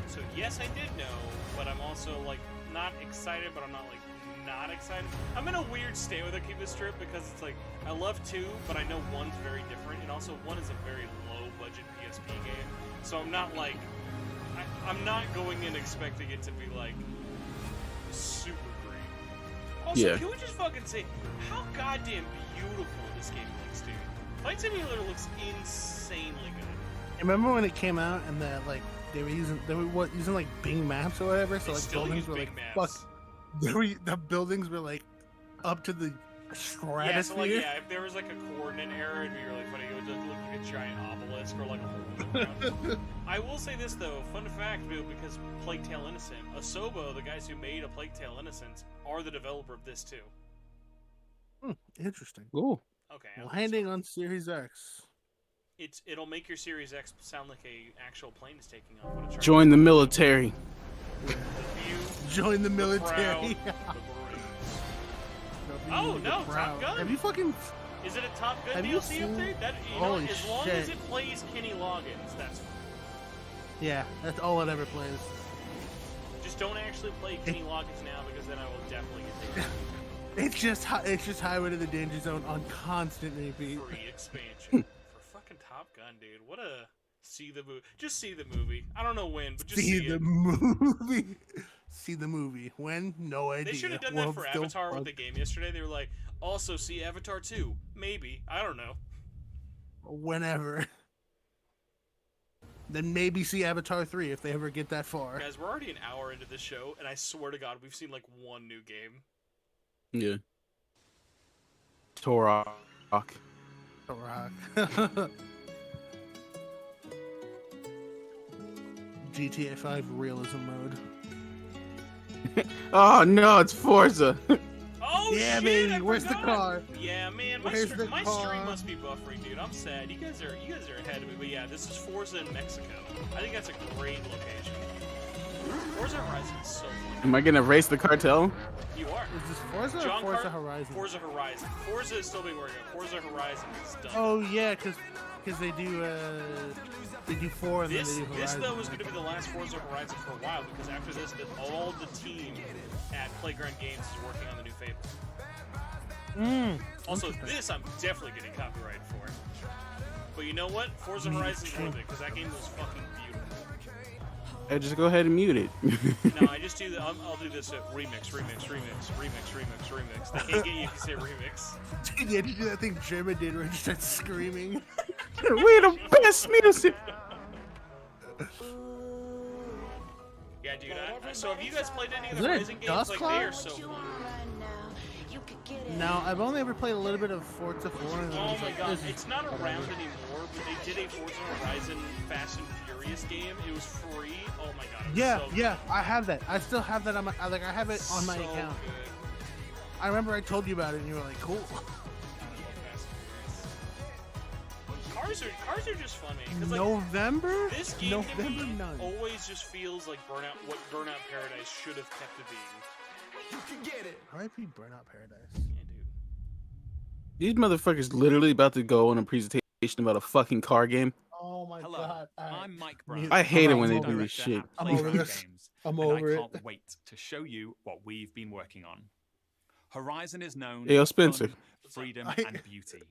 So yes, I did know, but I'm also like not excited, but I'm not like not excited. I'm in a weird state with Akiba Strip because it's like I love 2, but I know 1's very different, and also 1 is a very low budget PSP game. So I'm not like I'm not going in expecting it to be like super great. Also, Yeah. can we just fucking say how goddamn beautiful this game looks, dude? Flight Simulator looks insanely good. Remember when it came out and they were using like Bing Maps or whatever, so They like still buildings use were Bing like Maps. the buildings were like up to the stratosphere. Yeah, so like, yeah, if there was like a coordinate error, it'd be really funny. It would just look like a giant obelisk or like a hole in the ground. I will say this though, fun fact, because Plague Tale Innocent, Asobo, the guys who made A Plague Tale Innocent, are the developer of this too. Interesting. Cool. Okay. Landing on Series X. It'll make your Series X sound like a actual plane is taking off. What a Join the military. Join the military. Oh no, Top Gun! Have you fucking? Is it a Top Gun Have you DLC seen- update? That Holy as long shit. as it plays Kenny Loggins, that's fine. Yeah, that's all it ever plays. Just don't actually play Kenny Loggins now because then I will definitely get taken. It's just Highway to the Danger Zone on constant repeat. Free expansion for fucking Top Gun, dude. What a see the movie. Just see the movie. I don't know when, but just see See the it. movie. See the movie. When? No idea. They should have done that World's for still Avatar with fucked. the game yesterday. They were like, also see Avatar 2. Maybe. I don't know. Whenever. Then maybe see Avatar 3 if they ever get that far. Guys, we're already an hour into this show, and I swear to God, we've seen like one new game. Yeah. Torok. GTA 5 realism mode. Oh no, it's Forza. Oh Yeah, shit, baby, I where's the forgot. car? Yeah, man, my, Where's the my car? stream must be buffering, dude. I'm sad. You guys are ahead of me, but yeah, this is Forza in Mexico. I think that's a great location. Forza Horizon is so fun. Am I gonna race the cartel? You are. Is this Forza John or Forza Car- Horizon? Forza Horizon. Forza is still being worked on. Forza Horizon is done. Oh yeah, because they do 4 and This then they do this Horizon. though is going to be the last Forza Horizon for a while because after this, all the team at Playground Games is working on the new Fable. Also, this I'm definitely getting copyrighted for. But you know what? Forza Horizon's worth it because that game was fucking beautiful. I just go ahead and mute it. No, I just do the. I'll do this remix. They can't get you if you say remix. Dude, yeah, did you do that thing German did where he starts screaming? We're the best music. Yeah, dude. So have you guys played any of Is the there a Horizon games? dust Like cloud? they are so fun. No, I've only ever played a little bit of Forza 4. And Oh my god, it's not around anymore, but they did a Forza Horizon Fast and Furious game. It was free. Oh my god, it was Yeah, so yeah, I have that. I still have that on my. I have it on my so account. good. I remember I told you about it, and you were like, "Cool." Cars are just fun, man. 'Cause, like, November? This game November to me 9th. always just feels like what Burnout Paradise should have kept it being. You can get it. R.I.P. Burnout Paradise. These motherfuckers literally about to go on a presentation about a fucking car game. Oh my Hello, god. I'm Mike Brown. I hate it when they I'm do this director shit. at I'm Playground over this. Games, I'm and over I it. can't wait to show you what we've been working on. Horizon is known Hey, yo, for Spencer. fun, freedom, and beauty.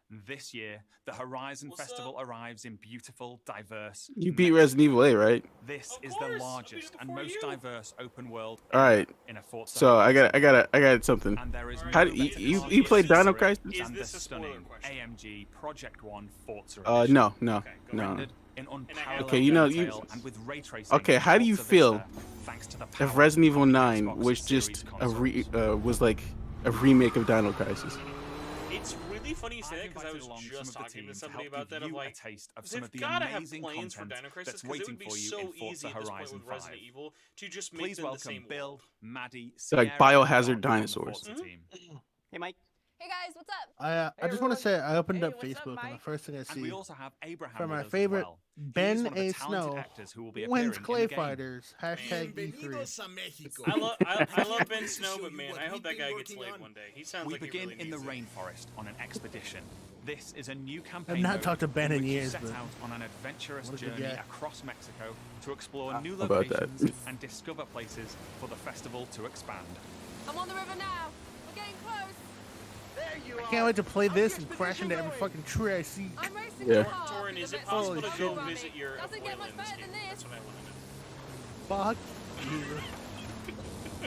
This year, the Horizon Festival arrives in beautiful, diverse. You beat Resident Evil 8, right? This is the largest and most diverse open world All right. in a Forza. So I got something. And there is How no do you better you played design Dino for it Crisis? than the stunning AMG Project One Forza No. Edition. No. Rendered in unparalleled Okay, you know detail and with ray tracing Okay, in how do you Forza feel Vista, thanks to the power if Resident Evil of 9 Xbox was Series just consoles? was like a remake of Dino Crisis? It's really funny you say that I've because I was invited along some just of the talking team to to somebody help about give that. Of you a like, taste of some they've of the gotta have amazing plans for content Dino Crisis that's because it waiting would be for you so in Forza easy at this point Horizon with Resident 5. Evil to just make Please them the welcome same Bill, world. Maddie, Like Sierra, Biohazard and John dinosaurs. from the Forza team. Hey, Mike. Hey guys, what's up? I just want to say I opened Hey, up what's up, Facebook and the Mike? first thing I And see we also have Abraham from with our us as favorite well. He is Ben one of the A. talented Snow actors who will be wins appearing Clay in the game. Fighters #E3. I love Ben Snow, but man, I hope that guy gets laid one day. He sounds We like begin he really in the needs it. rainforest on an expedition. This is a new campaign I've not mode talked to Ben in which you years, set but out on an adventurous what a good journey guy. across Mexico to explore new How about that? locations and discover places for the festival to expand. I'm on the river now. We're getting close. I can't wait to play this and crash into every fucking tree I see. I'm racing Yeah. Torrin, is it Holy possible to go shit. visit your Doesn't get much appointment in this better game? than this. That's what I want to know. Fuck you.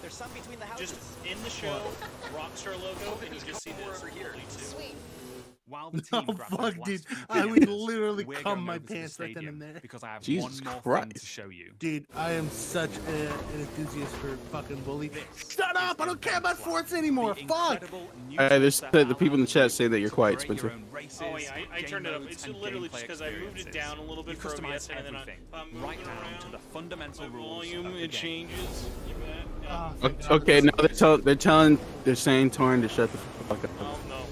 There's some between the houses. Just in the show, Rockstar logo, and you just see this. Over here. Sweet. While the No, team grab those fuck, last dude. few I would players, literally we're cum going my over to the pants right then stadium and there. because I have Jesus one more Christ. thing to show you. Dude, I am such an enthusiast for fucking bully. This Shut up! I don't care about Forza anymore. The Fuck! incredible new Alright, there's Forza the people in the chat allows say that you you're to quiet, create your Spencer. own races, Oh yeah, I game turned it up. modes, It's and literally gameplay just because I moved it experiences. down a little bit You for customize OBS and then everything, I'm moving right down around. to the fundamental My rules volume, of the it game. changes. Okay, now they're saying Torrin to shut the fuck up. Oh no,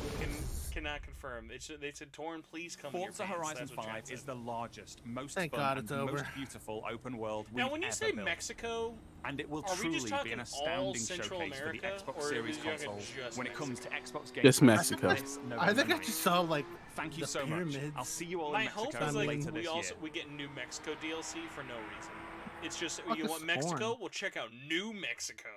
cannot confirm. They said Torrin, please come in your Forza pants. Horizon That's what 5 Chad is said. the largest, most Thank fun, God and it's over. most beautiful open world Now, we've when you ever say built. Mexico, And it will are we truly just be talking an all astounding Central showcase America, for the Xbox or Series is it talking console just when it Mexico? comes to Xbox Game Just Pass Mexico. this I November think I 9th. just saw like Thank you the so pyramids. much. I'll see you all My in hope Mexico is like later this year. we get New Mexico DLC for no reason. It's just Fuck you is want Mexico? Torn? We'll check out New Mexico.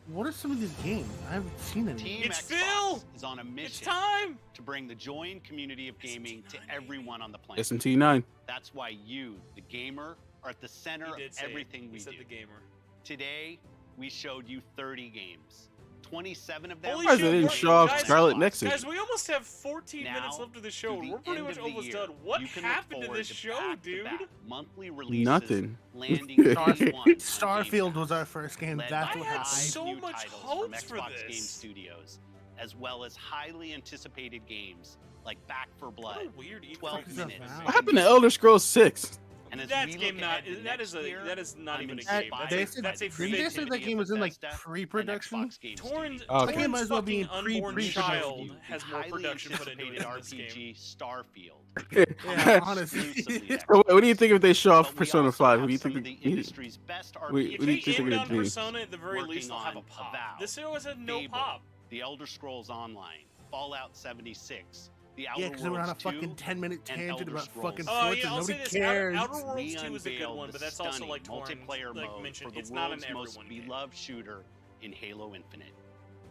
What are some of these games? I haven't seen any. Team It's Xbox Phil! is on a mission It's time! to bring the joy and community of gaming to everyone on the planet. SMT9. That's why you, the gamer, are at the center He of did say everything it. we He said do. the gamer. Today, we showed you 30 games. 27 of them. Holy Surprised they shit, didn't we're- show off guys- Scarlet Nexus. Guys, we almost have 14 Now, minutes left of the show. through the We're pretty end much of the almost year, done. What you can look happened to forward this show, dude? back-to-back monthly releases, Nothing. landing day one on Game Starfield was our first game. led That's by what I had happened. so new much titles hopes for from Xbox Game this. Studios, as well as highly anticipated games like Back 4 Blood, What a weird 12 Fuck is that Minutes. about? What happened to Elder Scrolls 6? And as That's we game look not. ahead to That is next year, that is not I'm even a inspired game. by They That's said, a didn't fake they say game. that game was in like Bethesda and pre-production? Xbox Game Torrin's, Studios. Okay. Torrin might as well be in fucking unborn pre-production. child The has more highly production put into it anticipated than this game. RPG Starfield. Yeah, honestly. Exclusively So what do you think if they show off But we Persona also 5? have What do you some think? of the industry's best Wait, RPG what If do you they think end they're on gonna do? Persona, at the very least, they'll have a working on pop. Avowed, This show has had no Fable, pop. The Elder Scrolls Online, Fallout 76, The Outer Yeah, because they were on a Worlds 2, fucking 10-minute and tangent Elder about Scrolls fucking Oh Forza. yeah, I'll say Nobody this. cares. Outer Worlds We 2 is a good unveiled one, the but that's also stunning like Torrin, multiplayer like mode mentioned. for the It's not an world's most everyone game. beloved shooter in Halo Infinite,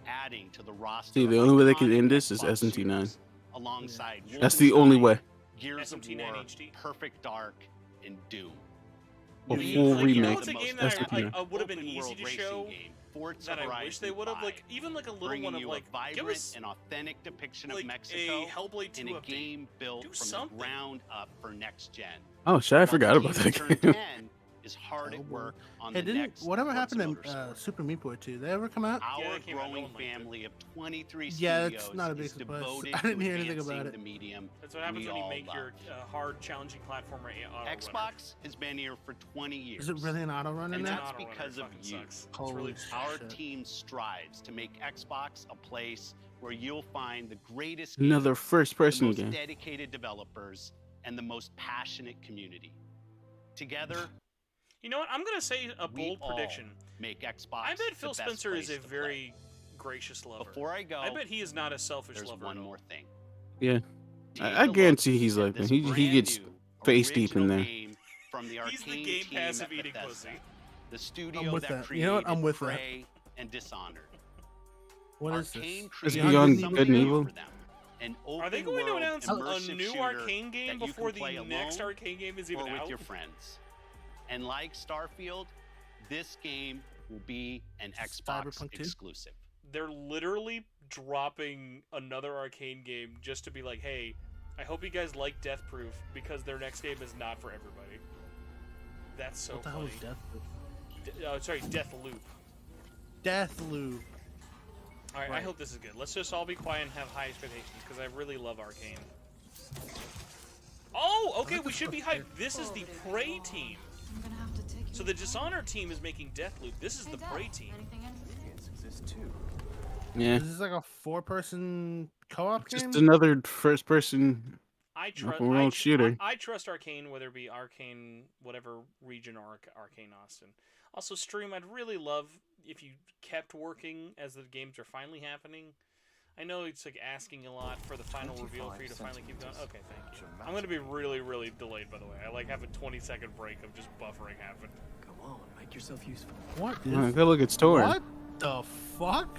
adding to the roster. See, the of only way they can iconic end this is Xbox SMT9. shooters, alongside That's the only Wolfenstein, way. Gears of SMT9 War, HD. Perfect Dark, and Doom. A We full bring you remake. the It's a game most that SMT9. would have been open easy world to racing show. game, Forza That I wish Horizon they would have 5, like even like a little bringing one of you like a give vibrant us and authentic depiction like of Mexico a Hellblade 2 in a update. game built Do from something. the ground up for next gen. Oh shit, I While forgot about Team that Turn game. 10 is hard at work on Hey, the didn't next whatever Forza happened to Motorsport. Super Meat Boy 2? They ever come out? Yeah, Our that came out. No growing one liked it. family of 23 Yeah, studios it's not a big is surprise. devoted I didn't to hear anything advancing about it. the medium That's what happens we when you all make your love. hard, challenging platformer auto runner. Xbox has been here for 20 years. Is it really an auto run in And that? that's Auto runner because of fucking you. sucks. It's Holy really Our shit. team strives to make Xbox a place where you'll find the greatest Another games, first-person the most game. dedicated developers, and the most passionate community. Together, You know what? I'm gonna say a we bold all prediction. make Xbox I bet the Phil best Spencer is place a to very gracious lover. Before I go, I bet he is not a selfish there's lover. one at all. more thing. Yeah, Take I a look guarantee he's at like that. this He brand gets new, face deep in original there. game from the He's the Arcane Game team Pass at of eating Bethesda, pussy. the studio with that that. created You know what? I'm with that. Prey and Dishonored. What is Arcane this? Is created Beyond something Good and new Evil? for them. An Are they open going to world, announce immersive a new shooter arcane game that you before can play the next alone arcane game is even or with out? your friends? And like Starfield, this game will be an Xbox Cyberpunk 2? exclusive. They're literally dropping another arcane game just to be like, hey, I hope you guys like Death Proof because their next game is not for everybody. That's so What the hell funny. is Death? Sorry, Death Loop. Deathloop. All right, I Right. hope this is good. Let's just all be quiet and have high expectations because I really love Arcane. Oh, okay, we should be hyped. This is the Prey team. I'm gonna have to take So the Dishonored team is making Deathloop. This is the Prey team. Yeah, Is this like a 4-person co-op game? just another first-person I trust open world shooter. I trust Arcane, whether it be Arcane, whatever region, or Arcane Austin. Also, Stream, I'd really love if you kept working as the games are finally happening. I know it's like asking a lot for the final reveal for you to finally keep going. Okay, thank you. I'm gonna be really, really delayed, by the way. I like have a 20-second break of just buffering happen. Go on, make yourself useful. What? Oh, good look, it's Torrin. What the fuck?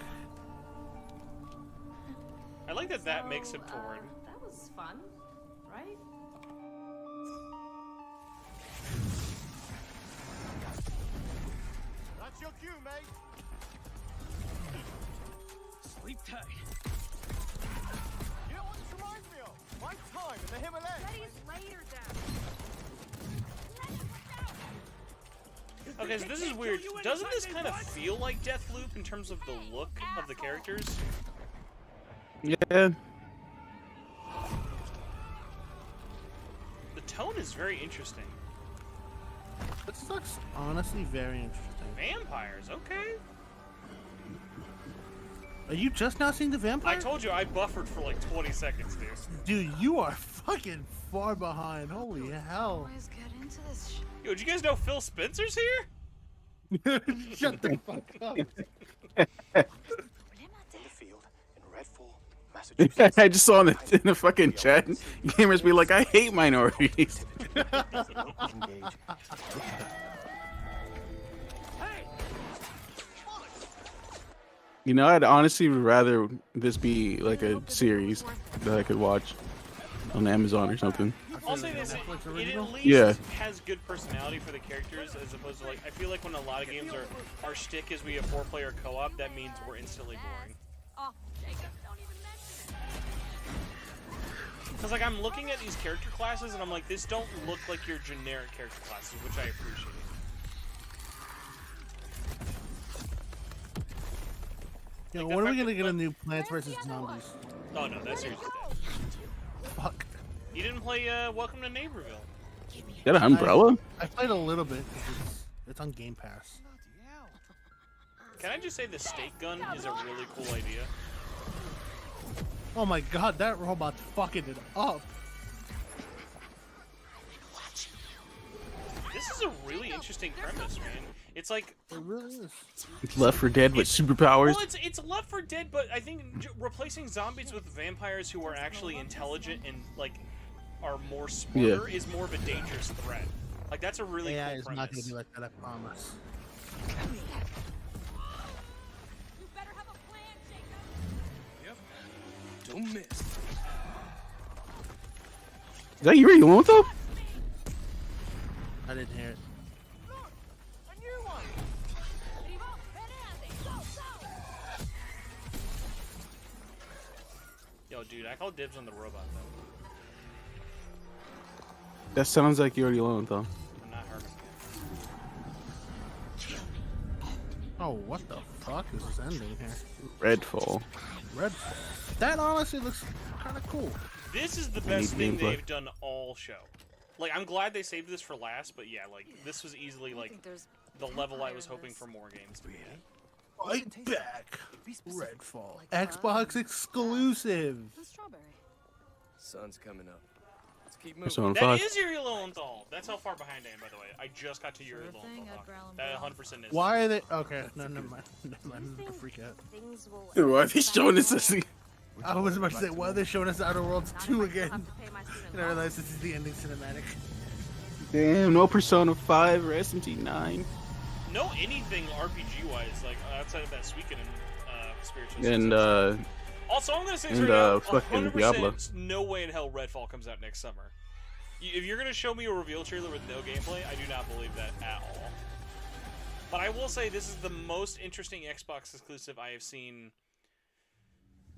I like that makes him Torrin. That was fun, right? That's your cue, mate. Sleep tight. You know what's reminds Okay, so this is weird. Doesn't this kind of feel like Deathloop in terms of the look of the characters? Yeah. The tone is very interesting. This looks honestly very interesting. Vampires, okay. Are you just now seeing the vampire? I told you I buffered for like 20 seconds, dude. Dude, you are fucking far behind. Holy hell. Yo, did you guys know Phil Spencer's here? Shut the fuck up. In the field in Redfall, Massachusetts. I just saw in the fucking chat, gamers be like, I hate minorities. You know, I'd honestly rather this be like a series that I could watch on Amazon or something. I'll say this, it at least Yeah. has good personality for the characters, as opposed to like, I feel like when a lot of games are, our shtick is we have 4-player co-op, that means we're instantly boring. Because like, I'm looking at these character classes and I'm like, this don't look like your generic character classes, which I appreciate. Yo, when are we gonna get a new Plants vs. Zombies? Oh no, that series is dead. Fuck. You didn't play Welcome to Neighborville. Is that an umbrella? I played a little bit because it's on Game Pass. Can I just say the stake gun is a really cool idea? Oh my god, that robot's fucking it up. This is a really interesting premise, man. It's like it really is. It's Left 4 Dead with superpowers. Well, it's Left 4 Dead, but I think replacing zombies with vampires who are actually intelligent and like are more smarter is more of a dangerous threat. Like that's a really AI cool is premise. not gonna be like that, I promise. Don't miss. Is that you alone though? I didn't hear it. Yo, dude, I call dibs on the robot though. That sounds like you already alone though. I'm not hurting. Oh, what the fuck is this ending here? Redfall. Redfall. That honestly looks kind of cool. This is the I need best thing gameplay. they've done all show. Like, I'm glad they saved this for last, but yeah, like, this was easily, like, the level I was hoping for more games to be at. Fight back! Redfall. Xbox exclusive! Sun's coming up. Let's keep That's moving. on That five. is Yuri Lowenthal. That's how far behind I am, by the way. I just got to Yuri Lowenthal. That 100% is. Why are they? Okay, no, never mind. Never mind. I'm gonna freak out. Why are they showing us this? I was about to say, why are they showing us Outer Worlds 2 again? And I realized this is the ending cinematic. Damn, no Persona 5 or SMT 9. No anything RPG-wise, like, outside of that Suikoden spiritual And Also, I'm gonna say and, straight out, fucking 100% Diablo. no way in hell Redfall comes out next summer. If you're gonna show me a reveal trailer with no gameplay, I do not believe that at all. But I will say this is the most interesting Xbox exclusive I have seen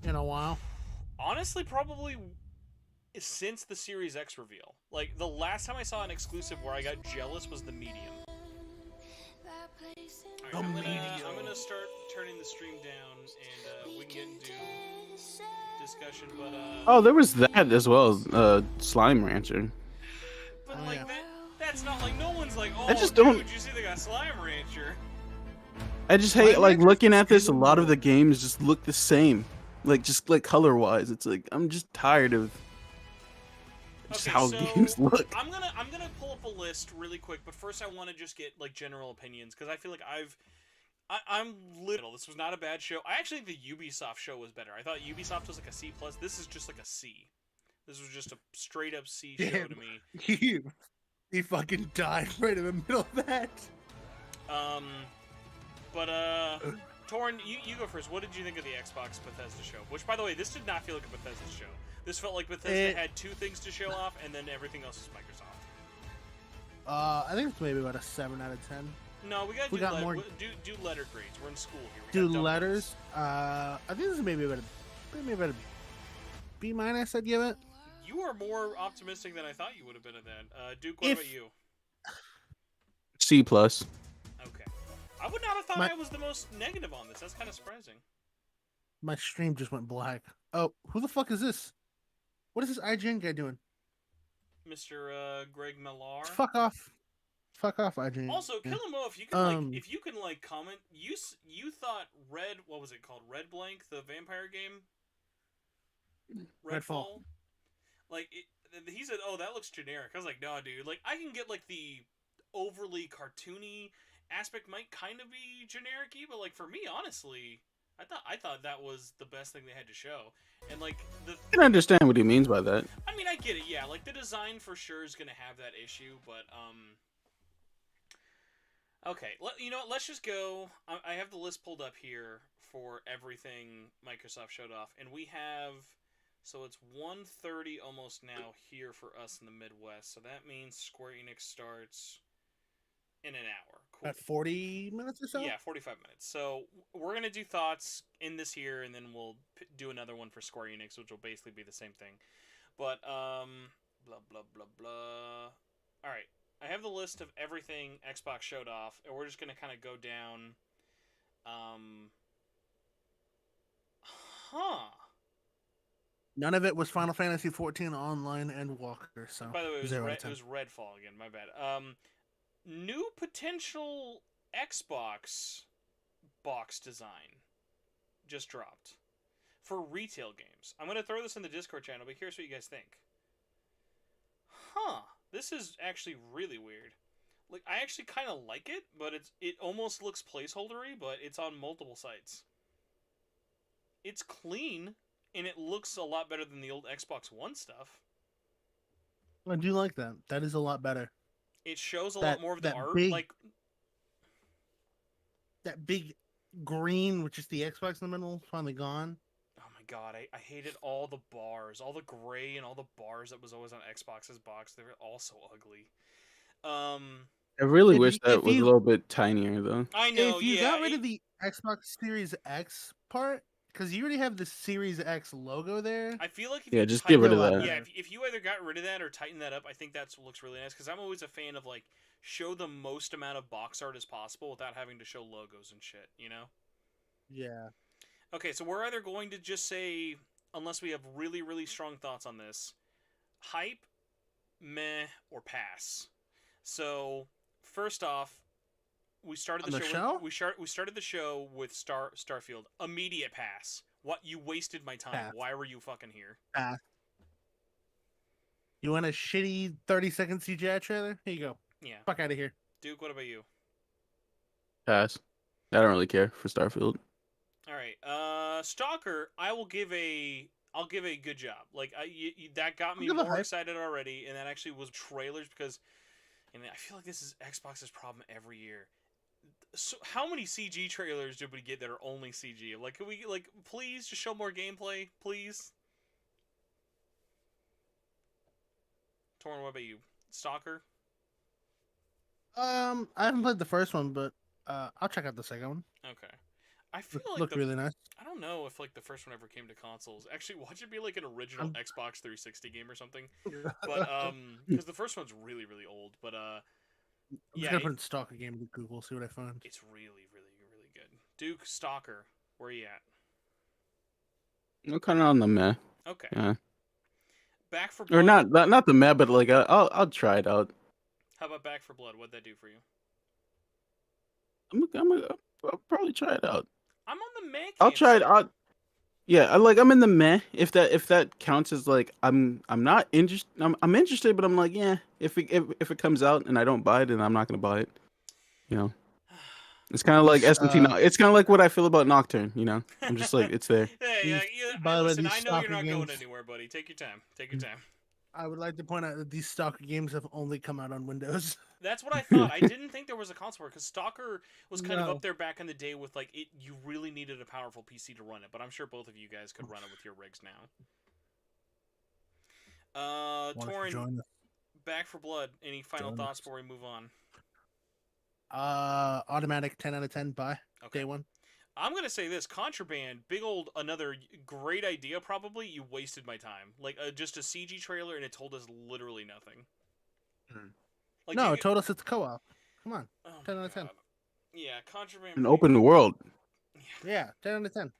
In a while. honestly, probably since the Series X reveal. Like, the last time I saw an exclusive where I got jealous was the Medium. Alright, I'm gonna start turning the stream down, and we can get into discussion, but Oh, there was that as well. Slime Rancher. but like that's not like, no one's like, oh, I just dude, don't- you see they got Slime Rancher. I just hate like looking at this. A lot of the games just look the same, like just like color wise. It's like I'm just tired of just Okay, how so games look. I'm gonna pull up a list really quick, but first I want to just get like general opinions because I feel like I'm little. This was not a bad show. I actually think the Ubisoft show was better. I thought Ubisoft was like a C+. This is just like a C. This was just a straight up C show Damn. to me. He fucking died right in the middle of that. But Torrin, you go first. What did you think of the Xbox Bethesda show? Which, by the way, this did not feel like a Bethesda show. This felt like Bethesda had two things to show off, and then everything else is Microsoft. I think it's maybe about a 7 out of 10. No, we gotta We got more- do letter grades. We're in school here. We Do gotta dump letters. those. I think this is maybe about a B-. I'd give it. You are more optimistic than I thought you would have been at that. Duke, what about you? C plus. Okay. I would not have thought I was the most negative on this. That's kind of surprising. My stream just went black. Oh, who the fuck is this? What is this IGN guy doing? Mr. Greg Millar. Fuck off. Fuck off, IGN. Also, Killamo, if you can comment, you thought what was it called? Red Blank, the vampire game? Redfall. Like he said, "Oh, that looks generic." I was like, "No, dude. Like I can get like the overly cartoony aspect might kind of be generic-y, but like for me, honestly, I thought that was the best thing they had to show." And like I can understand what he means by that. I mean, I get it. Yeah, like the design for sure is gonna have that issue, but okay, let's just go. I have the list pulled up here for everything Microsoft showed off, and we have, so it's 1:30 almost now here for us in the Midwest, so that means Square Enix starts in an hour. Cool. At 40 minutes or so? Yeah, 45 minutes. So we're going to do thoughts in this here, and then we'll do another one for Square Enix, which will basically be the same thing. But, blah, blah, blah, blah. All right. I have the list of everything Xbox showed off, and we're just going to kind of go down. None of it was Final Fantasy 14 Online and Walker. So by the way, it was, 0 out of 10. it was Redfall again. My bad. New potential Xbox box design just dropped for retail games. I'm going to throw this in the Discord channel, but here's what you guys think. This is actually really weird. Like, I actually kind of like it, but it almost looks placeholdery, but it's on multiple sites. It's clean, and it looks a lot better than the old Xbox One stuff. I do like that. That is a lot better. It shows a lot more of the art. Like that big green, which is the Xbox in the middle, finally gone. Oh my god, I hated all the bars, all the gray and all the bars that was always on Xbox's box. They were all so ugly. I really wish that was a little bit tinier, though. I know. If you got rid of the Xbox Series X part, because you already have the Series X logo there. I feel like if yeah, you just get rid of that. Yeah, if you either got rid of that or tighten that up, I think that looks really nice. Because I'm always a fan of like show the most amount of box art as possible without having to show logos and shit. You know? Yeah. Okay, so we're either going to just say, unless we have really, really strong thoughts on this, hype, meh, or pass. So first off, we started the show. We started the show with Starfield. Immediate pass. What? You wasted my time. Pass. Why were you fucking here? Pass. You want a shitty 30-second CGI trailer? Here you go. Yeah. Fuck out of here. Duke, what about you? Pass. I don't really care for Starfield. All right. Stalker, I'll give a good job. Like that got me more excited already, and that actually was trailers because, and I feel like this is Xbox's problem every year. So how many CG trailers did we get that are only CG? Like, can we please just show more gameplay, please? Torrin, what about you? Stalker? I haven't played the first one, but I'll check out the second one. Okay. I feel like looked really nice. I don't know if the first one ever came to consoles. Actually, watch it be like an original Xbox 360 game or something. But because the first one's really, really old. But I'm just gonna put Stalker game into Google, see what I find. It's really, really, really good. Duke, Stalker, where are you at? I'm kind of on the meh. Okay. Yeah. Back for Blood. Or not the meh, but like I'll try it out. How about Back for Blood? What'd that do for you? I'll probably try it out. I'm on the meh. I'll try it out. Yeah, I'm in the meh. If that counts as like I'm not interested. I'm interested, but I'm like, yeah. If it comes out and I don't buy it, then I'm not gonna buy it. You know, it's kind of like SMT. It's kind of like what I feel about Nocturne. You know, I'm just like it's there. Hey, listen, I know you're not going anywhere, buddy. Take your time. Take your time. I would like to point out that these Stalker games have only come out on Windows. That's what I thought. I didn't think there was a console because Stalker was kind of up there back in the day with like it. You really needed a powerful PC to run it, but I'm sure both of you guys could run it with your rigs now. Torrin, Back for Blood. Any final thoughts before we move on? Automatic 10 out of 10. Buy day one. I'm gonna say this: Contraband, big old another great idea. Probably you wasted my time. Like just a CG trailer and it told us literally nothing. Like No, it told us it's co-op. Come on, 10 out of 10. Yeah, Contraband. An open world. Yeah, 10 out of 10.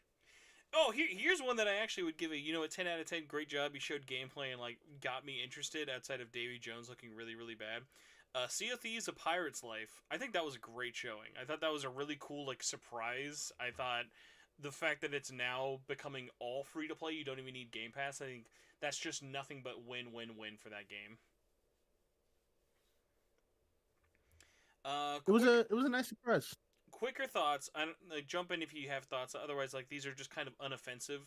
Oh, here's one that I actually would give a 10 out of 10. Great job. You showed gameplay and like got me interested outside of Davy Jones looking really, really bad. Sea of Thieves: A Pirate's Life. I think that was a great showing. I thought that was a really cool like surprise. I thought the fact that it's now becoming all free to play, you don't even need Game Pass. I think that's just nothing but win-win-win for that game. It was a nice surprise. Quicker thoughts. Jump in if you have thoughts. Otherwise, like these are just kind of unoffensive.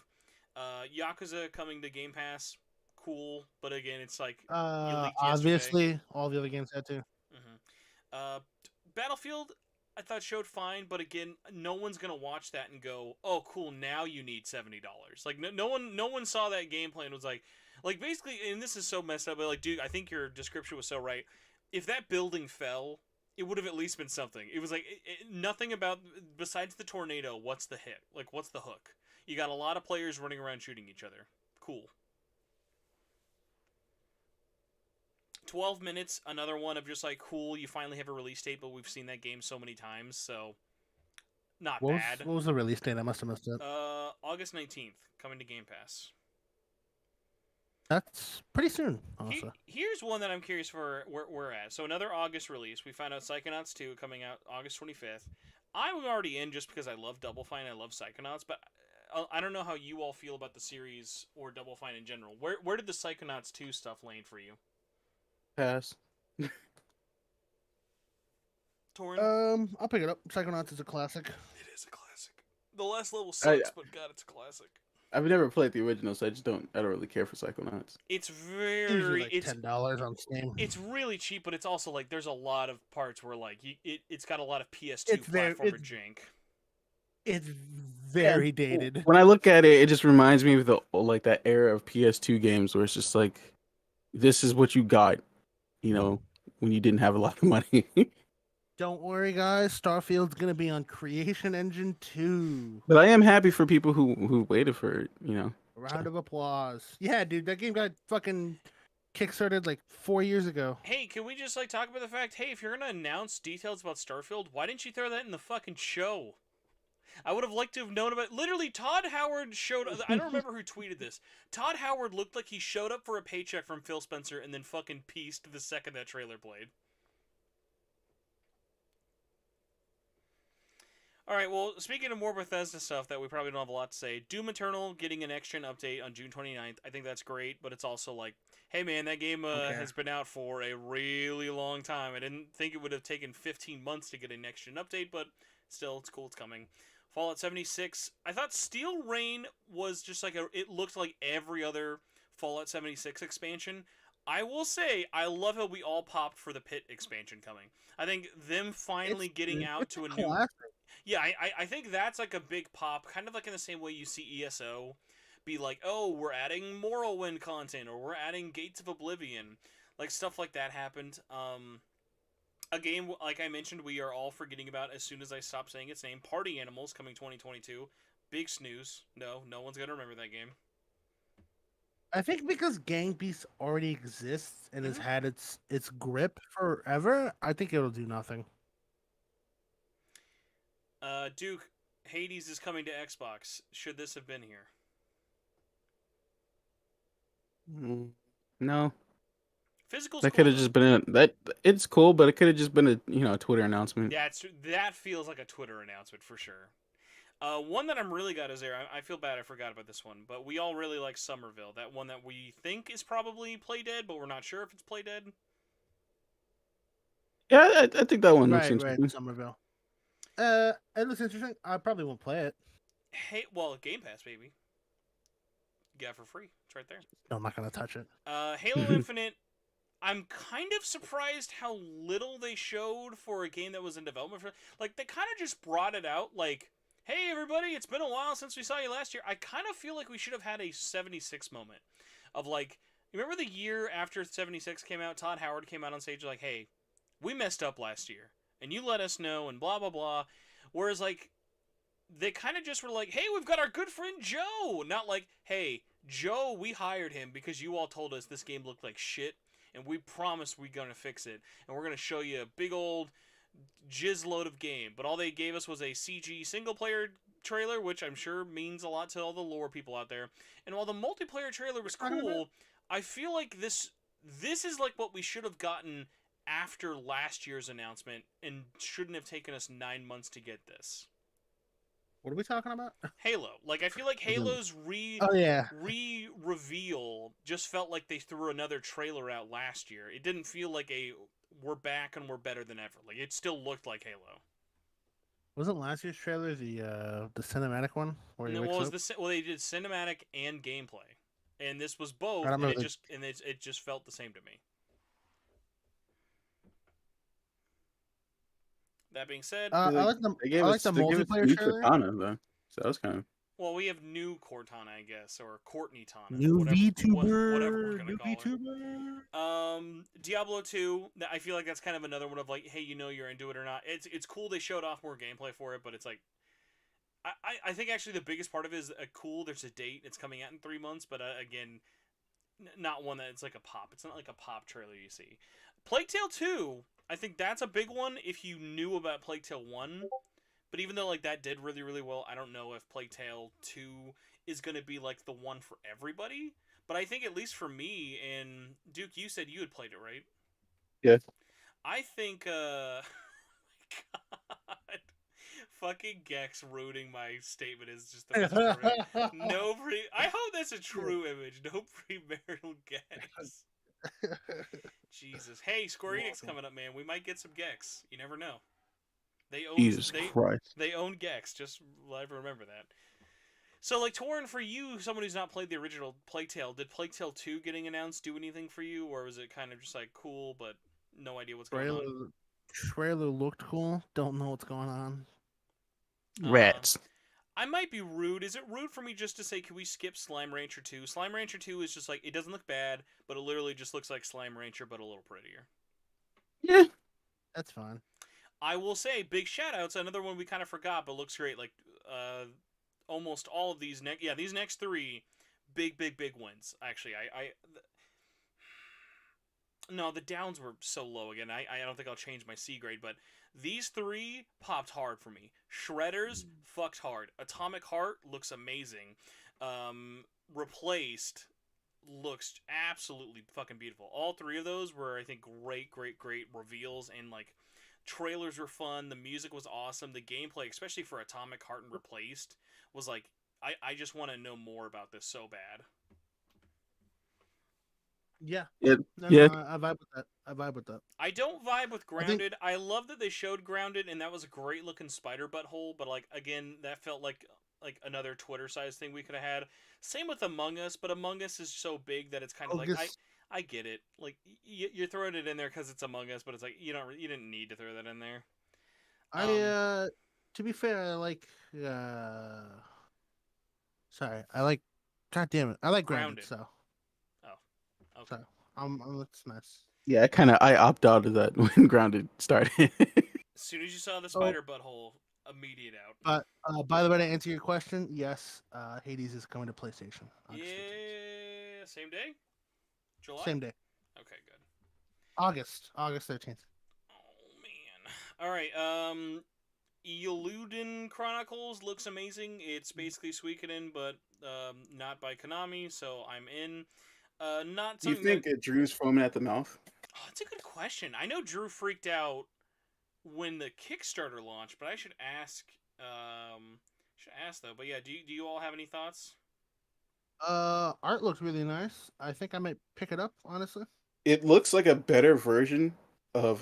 Yakuza coming to Game Pass, cool. But again, it's like you leaked Obviously, yesterday. all the other games had to. Battlefield, I thought showed fine, but again, no one's gonna watch that and go, "Oh, cool! Now you need $70." Like no one saw that gameplay and was like basically. And this is so messed up. But like, dude, I think your description was so right. If that building fell, it would have at least been something. It was like nothing about besides the tornado. What's the hit? Like, what's the hook? You got a lot of players running around shooting each other. Cool. 12 minutes, another one of just like, cool, you finally have a release date, but we've seen that game so many times, so not bad. What was the release date? I must have missed it. August 19th, coming to Game Pass. That's pretty soon, honestly. Here's one that I'm curious for where we're at. So another August release. We found out Psychonauts 2 coming out August 25th. I'm already in just because I love Double Fine, I love Psychonauts, but I don't know how you all feel about the series or Double Fine in general. Where did the Psychonauts 2 stuff land for you? Pass. Torrin? I'll pick it up. Psychonauts is a classic. It is a classic. The last level sucks, but God, it's a classic. I've never played the original, so I don't really care for Psychonauts. It's Usually like $10 on Steam. It's really cheap, but it's also like there's a lot of parts where like it's got a lot of PS2 platformer jank. It's very dated. When I look at it, it just reminds me of the like that era of PS2 games where it's just like, this is what you got, when you didn't have a lot of money. Don't worry, guys. Starfield's gonna be on Creation Engine 2. But I am happy for people who waited for it, Round of applause. Yeah, dude, that game got fucking kickstarted like 4 years ago. Hey, can we just like talk about the fact, hey, if you're gonna announce details about Starfield, why didn't you throw that in the fucking show? I would have liked to have known about. Literally, Todd Howard showed. I don't remember who tweeted this. Todd Howard looked like he showed up for a paycheck from Phil Spencer and then fucking pieced the second that trailer played. Alright, well, speaking of more Bethesda stuff that we probably don't have a lot to say, Doom Eternal getting an next-gen update on June 29th. I think that's great, but it's also like, hey man, that game has been out for a really long time. I didn't think it would have taken 15 months to get a next-gen update, but still, it's cool, it's coming. Fallout 76, I thought Steel Rain was just like it looked like every other Fallout 76 expansion. I will say, I love how we all popped for the Pit expansion coming. I think them finally getting out to a new... Yeah, I think that's like a big pop, kind of like in the same way you see ESO be like, oh, we're adding Morrowind content, or we're adding Gates of Oblivion. Like, stuff like that happened. A game, like I mentioned, we are all forgetting about as soon as I stop saying its name. Party Animals coming 2022. Big snooze. No one's going to remember that game. I think because Gang Beasts already exists and has had its grip forever, I think it'll do nothing. Duke, Hades is coming to Xbox. Should this have been here? No. Physical's that cool, could have just been it's cool, but it could have just been a Twitter announcement. Yeah, that feels like a Twitter announcement for sure. One that I'm really got is there. I feel bad I forgot about this one, but we all really like Somerville. That one that we think is probably Play Dead, but we're not sure if it's Play Dead. Yeah, I think that one looks Right, interesting. Somerville. It looks interesting. I probably won't play it. Hey, well, Game Pass, baby. You got it for free. It's right there. No, I'm not gonna touch it. Halo Infinite. I'm kind of surprised how little they showed for a game that was in development. Like, they kind of just brought it out like, hey, everybody, it's been a while since we saw you last year. I kind of feel like we should have had a 76 moment of, like, you remember the year after 76 came out, Todd Howard came out on stage like, hey, we messed up last year, and you let us know, and blah, blah, blah. Whereas, like, they kind of just were like, hey, we've got our good friend Joe. Not like, hey, Joe, we hired him because you all told us this game looked like shit, and we promised we're going to fix it, and we're going to show you a big old jizz load of game. But all they gave us was a CG single-player trailer, which I'm sure means a lot to all the lore people out there. And while the multiplayer trailer was cool, I feel like this is like what we should have gotten after last year's announcement and shouldn't have taken us 9 months to get this. What are we talking about? Halo. Like, I feel like Halo's re-reveal just felt like they threw another trailer out last year. It didn't feel like we're back and we're better than ever. Like, it still looked like Halo. Wasn't last year's trailer the cinematic one? Where he wakes up? Well, they did cinematic and gameplay. And this was both, I and remember it just felt the same to me. That being said, I like the multiplayer trailer. Cortana, though, so that was kind of. Well, we have new Cortana, I guess, or Courtney Tana. New VTuber. Whatever we're gonna new call VTuber. her. Diablo 2. I feel like that's kind of another one of like, hey, you know you're into it or not. It's cool they showed off more gameplay for it, but it's like, I think actually the biggest part of it is cool. There's a date. It's coming out in 3 months, but again, not one that it's like a pop. It's not like a pop trailer you see. Plague Tale 2. I think that's a big one if you knew about Plague Tale 1. But even though like that did really, really well, I don't know if Plague Tale 2 is going to be like the one for everybody. But I think at least for me, and Duke, you said you had played it, right? Yeah. I think, oh my God. Fucking Gex ruining my statement is just the best part. I hope that's a true image. No premarital Gex. Jesus. Hey, Square Enix coming up, man. We might get some Gex. You never know. They own Jesus Christ. They own Gex. Just remember that. So, like, Torrin, for you, someone who's not played the original Plague Tale, did Plague Tale 2 getting announced do anything for you, or was it kind of just like cool, but no idea what's going on? Trailer looked cool. Don't know what's going on. Rats. I might be rude. Is it rude for me just to say, can we skip Slime Rancher 2? Slime Rancher 2 is just like, it doesn't look bad, but it literally just looks like Slime Rancher, but a little prettier. Yeah. That's fine. I will say, big shout-outs, another one we kind of forgot, but looks great. Like, almost all of these these next 3, big wins. Actually, no, the downs were so low again. I don't think I'll change my C grade, but these 3 popped hard for me. Shredders fucked hard. Atomic Heart looks amazing. Replaced looks absolutely fucking beautiful. All 3 of those were, I think, great reveals, and like trailers were fun. The music was awesome. The gameplay, especially for Atomic Heart and Replaced, was like, I just want to know more about this so bad. Yeah. Yeah. I vibe with that. I don't vibe with Grounded. I love that they showed Grounded, and that was a great looking spider butthole, but like, again, that felt like another Twitter size thing we could have had. Same with Among Us, but Among Us is so big that it's kind of like, I get it. Like, you're throwing it in there because it's Among Us, but it's like, you didn't need to throw that in there. To be fair, I like God damn it, I like Grounded. So. Oh, okay. So, it's nice. Yeah, I opt out of that when Grounded started. As soon as you saw the spider butthole, immediate out. But by the way, to answer your question, yes, Hades is coming to PlayStation. Yeah, same day? July? Same day. Okay, good. August 13th. Oh, man. All right, Eluden Chronicles looks amazing. It's basically Suikoden, but not by Konami, so I'm in. Not Do you think Drew's foaming at the mouth? Oh, that's a good question. I know Drew freaked out when the Kickstarter launched, but I should ask. Though. But yeah, do you all have any thoughts? Art looks really nice. I think I might pick it up, honestly. It looks like a better version of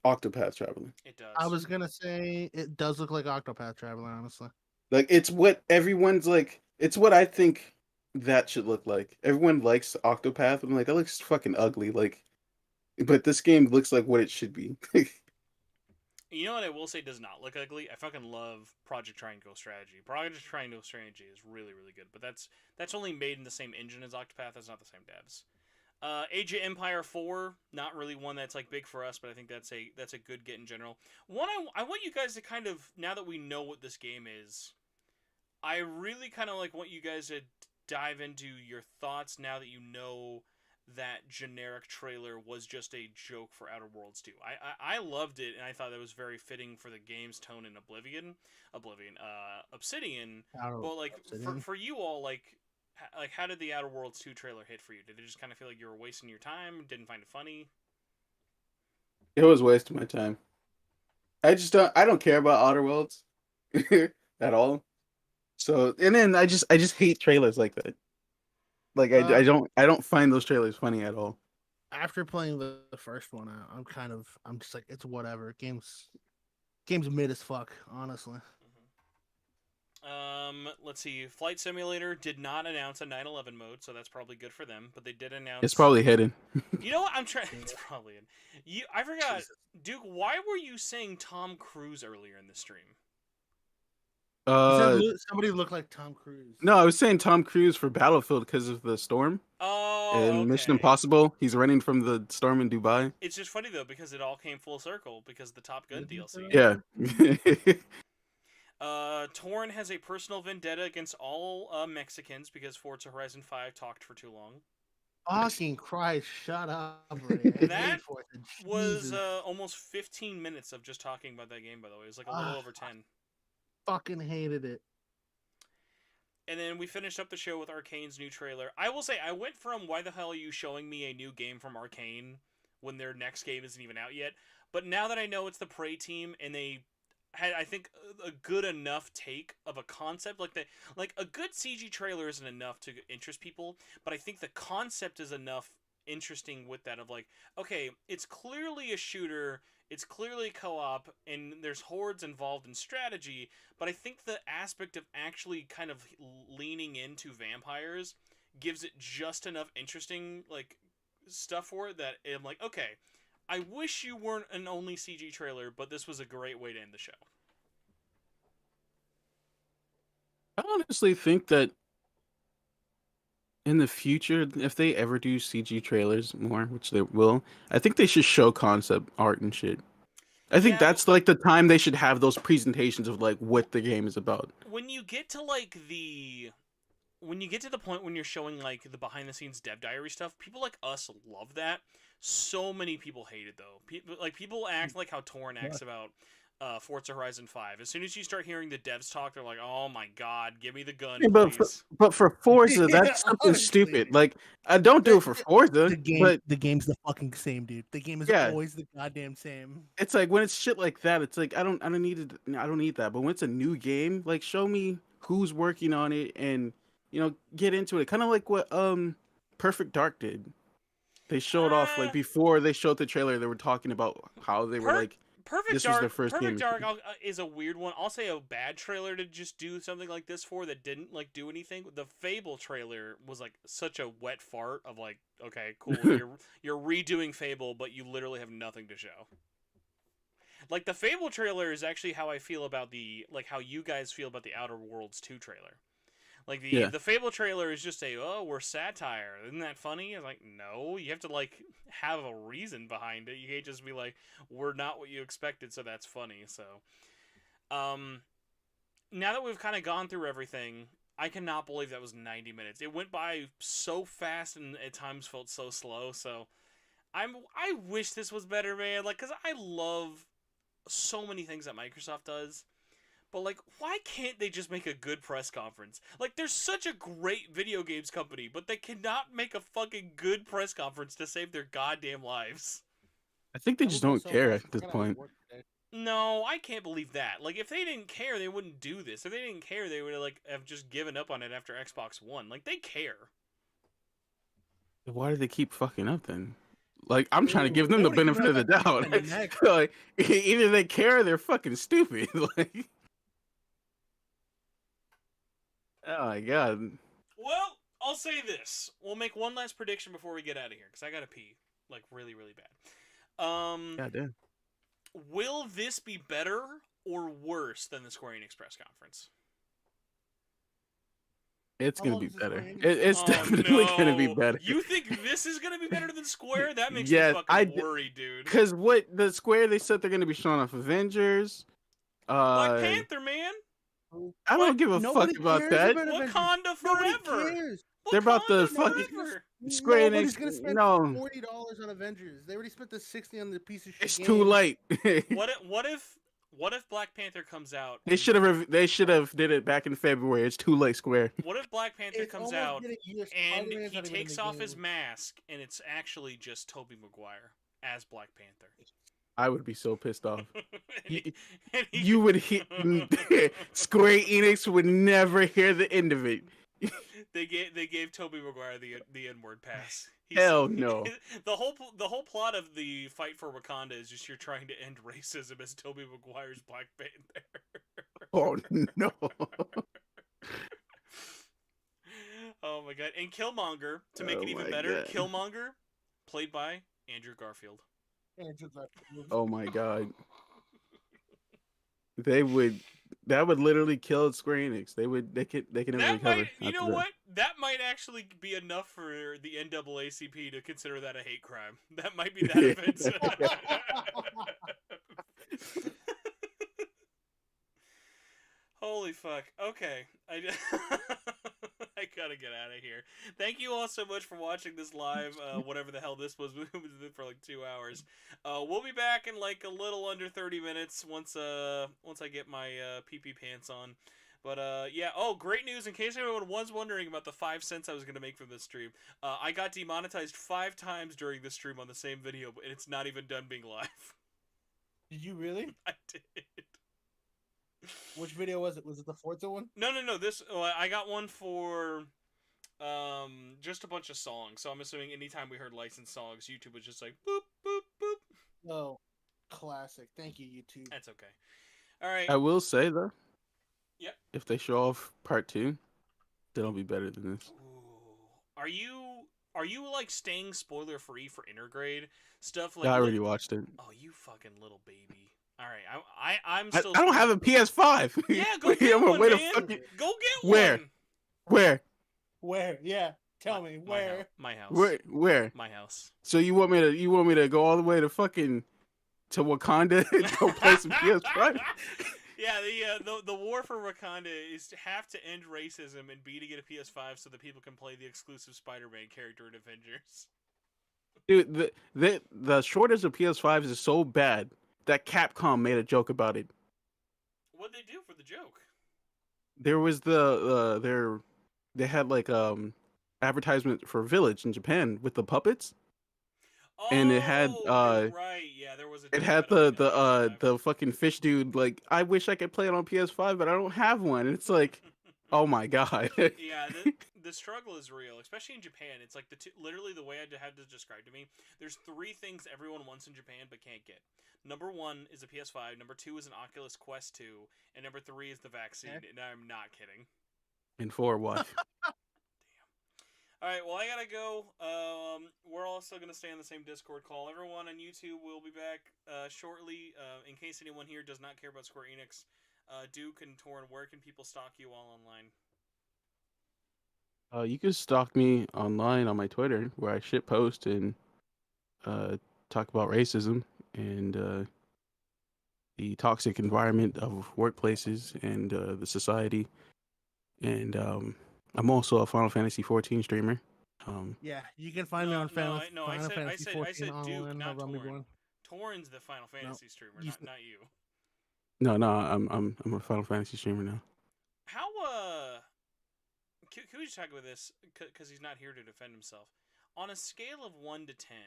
Octopath Traveler. It does. I was gonna say it does look like Octopath Traveler, honestly. Like, it's what everyone's like. It's what I think that should look like. Everyone likes Octopath. I'm like, that looks fucking ugly. Like, but this game looks like what it should be. You know what I will say does not look ugly? I fucking love Project Triangle Strategy. Project Triangle Strategy is really, really good, but that's only made in the same engine as Octopath. That's not the same devs. Age of Empire 4, not really one that's like big for us, but I think that's a good get in general. One I want you guys to kind of, now that we know what this game is, I really kind of like want you guys to dive into your thoughts now that you know that generic trailer was just a joke for Outer Worlds 2. I loved it, and I thought that was very fitting for the game's tone in Obsidian. But like for you all, like how did the Outer Worlds 2 trailer hit for you? Did it just kind of feel like you were wasting your time? Didn't find it funny? It was wasting my time. I don't care about Outer Worlds at all. So, and then I just hate trailers like that. Like I don't find those trailers funny at all. After playing the first one, I'm just like, it's whatever. Game's mid as fuck, honestly. Let's see. Flight Simulator did not announce a 9/11 mode, so that's probably good for them. But they did announce. It's probably hidden. You know what? I'm trying. It's probably in. I forgot. Jesus. Duke, why were you saying Tom Cruise earlier in the stream? Somebody looked like Tom Cruise. No, I was saying Tom Cruise for Battlefield because of the storm. Oh, and okay. Mission Impossible. He's running from the storm in Dubai. It's just funny though because it all came full circle because of the Top Gun DLC. Yeah. Torrin has a personal vendetta against all Mexicans because Forza Horizon 5 talked for too long. Fucking Christ, shut up. That was almost 15 minutes of just talking about that game, by the way. It was like a little over 10. Fucking hated it. And then we finished up the show with Arcane's new trailer. I will say, I went from why the hell are you showing me a new game from Arcane when their next game isn't even out yet? But now that I know it's the Prey team and they had, I think, a good enough take of a concept like a good CG trailer isn't enough to interest people, but I think the concept is enough interesting with that of like, okay, it's clearly a shooter, it's clearly co-op, and there's hordes involved in strategy, but I think the aspect of actually kind of leaning into vampires gives it just enough interesting like stuff for it that I'm like, okay, I wish you weren't an only CG trailer, but this was a great way to end the show. I honestly think that in the future, if they ever do CG trailers more, which they will, I think they should show concept art and shit. I think that's like the time they should have those presentations of like what the game is about. When you get to like the point when you're showing like the behind the scenes dev diary stuff, people like us love that. So many people hate it though. People act like how Torrin acts about Forza Horizon 5. As soon as you start hearing the devs talk, they're like, "Oh my god, give me the gun, please." But for Forza, that's something stupid. Like, I don't do it for Forza. The game's the fucking same, dude. The game is always the goddamn same. It's like when it's shit like that, it's like I don't need that. But when it's a new game, like show me who's working on it and get into it. Kind of like what Perfect Dark did. They showed off like before they showed the trailer. They were talking about how they were like. Perfect Dark is a weird one. I'll say a bad trailer to just do something like this for that didn't like do anything. The Fable trailer was like such a wet fart of like, okay, cool, you're redoing Fable, but you literally have nothing to show. Like the Fable trailer is actually how I feel about how you guys feel about the Outer Worlds 2 trailer. Like the Fable trailer is just we're satire. Isn't that funny? I'm like, no, you have to like have a reason behind it. You can't just be like, we're not what you expected, so that's funny. So, now that we've kind of gone through everything, I cannot believe that was 90 minutes. It went by so fast and at times felt so slow. So, I wish this was better, man. Like, cause I love so many things that Microsoft does. But, like, why can't they just make a good press conference? Like, they're such a great video games company, but they cannot make a fucking good press conference to save their goddamn lives. I think they just don't care at this point. No, I can't believe that. Like, if they didn't care, they wouldn't do this. If they didn't care, they would have just given up on it after Xbox One. Like, they care. Why do they keep fucking up then? Like, I'm trying to give them the benefit of the doubt. Like, either they care or they're fucking stupid. Like... Oh my god. Well, I'll say this. We'll make one last prediction before we get out of here, because I gotta pee. Like, really, really bad. God damn. Will this be better or worse than the Square Enix press conference? It's How gonna long be is this better. going? It's Oh, definitely gonna be no. better. You think this is gonna be better than Square? That makes Yeah, me fucking worried, dude. Because what the Square they said they're gonna be showing off Avengers. Black Panther, man. I don't give a Nobody fuck about cares that. about Avengers. Wakanda Nobody forever. cares. They're about the Wakanda fucking forever. Square Nobody's Enix. gonna spend No, $40 on Avengers. They already spent the $60 on the piece of shit. it's game. too late. What if Black Panther comes out? They should have did it back in February. It's too late, Square. What if Black Panther It's comes almost out been a year. and Spider-Man's he not even in takes the off game. his mask and it's actually just Tobey Maguire as Black Panther? I would be so pissed off. And You would hear Square Enix would never hear the end of it. They gave Tobey Maguire the N-word pass. Hell no. The whole plot of the fight for Wakanda is just you're trying to end racism as Tobey Maguire's Black Panther. Oh no. Oh my god! And Killmonger, to make it even my better, God. Killmonger, played by Andrew Garfield. Oh my god. That would literally kill Square Enix. They can never That recover. might, you after know that. what? That might actually be enough for the NAACP to consider that a hate crime. That might be that offensive. Holy fuck. Okay. I gotta get out of here. Thank you all so much for watching this live, whatever the hell this was, for like 2 hours. We'll be back in like a little under 30 minutes once I get my pee-pee pants on. But yeah, oh, great news, in case anyone was wondering about the 5 cents I was going to make from this stream. I got demonetized 5 times during this stream on the same video, and it's not even done being live. Did you really? I did. Which video was it? Was it the Forza one? No. This I got one for just a bunch of songs. So I'm assuming anytime we heard licensed songs, YouTube was just like boop boop boop. Oh, classic. Thank you, YouTube. That's okay. All right. I will say though. Yep. If they show off part 2, then it'll be better than this. Are you like staying spoiler free for Intergrade stuff? Like I already watched it. Oh, you fucking little baby. All right, I'm I still. don't have a PS5. Yeah, go get I'm gonna one, wait a man. fucking- Go get Where? one. Where? Where? Yeah. Tell me where. My house. Where? My house. So you want me to go all the way to fucking to Wakanda and go play some PS5? Yeah, the war for Wakanda is to have to end racism and B, to get a PS5 so that people can play the exclusive Spider-Man character in Avengers. Dude, the shortage of PS5s is so bad that Capcom made a joke about it. What'd they do for the joke? There was they had like advertisement for Village in Japan with the puppets. And it had right, yeah, there was a it had the fucking fish dude like, I wish I could play it on PS5, but I don't have one. And it's like, oh my god. Yeah, the struggle is real, especially in Japan. It's like literally the way I had to describe to me. There's 3 things everyone wants in Japan but can't get. Number 1 is a PS5. Number 2 is an Oculus Quest 2, and number 3 is the vaccine. And I'm not kidding. And 4 what? All right, well, I gotta go. We're also gonna stay on the same Discord call. Everyone on YouTube will be back shortly. In case anyone here does not care about Square Enix, Duke and Torrin, where can people stalk you all online? You can stalk me online on my Twitter, where I shit post and talk about racism and the toxic environment of workplaces and the society. And I'm also a Final Fantasy 14 streamer. Yeah, you can find me on Final Fantasy 14 I said Duke, online. not I'll run me Torrin. one. Torrin's the Final Fantasy streamer, not you. No, I'm a Final Fantasy streamer now. How can we just talk about this because he's not here to defend himself? On a scale of 1 to 10,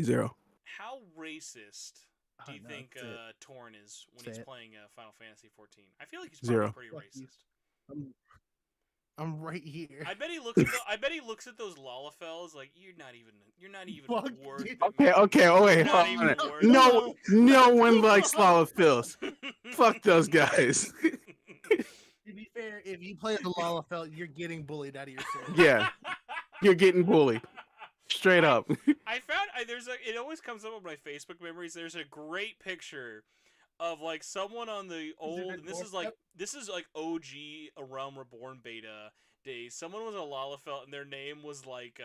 0. how racist do you think Torrin is when he's playing Final Fantasy 14? I feel like he's probably 0. pretty racist. I'm right here. I bet he looks at those Lalafels like you're not even worth it. Okay. Oh wait, hold on. No one likes Lalafels. Fuck those guys. To be fair, if you play the Lalafell, you're getting bullied out of your city. Yeah, you're getting bullied. Straight up. I found it always comes up on my Facebook memories. There's a great picture of like someone on the old. it And this is like OG A Realm Reborn beta days. Someone was a Lalafell, and their name was like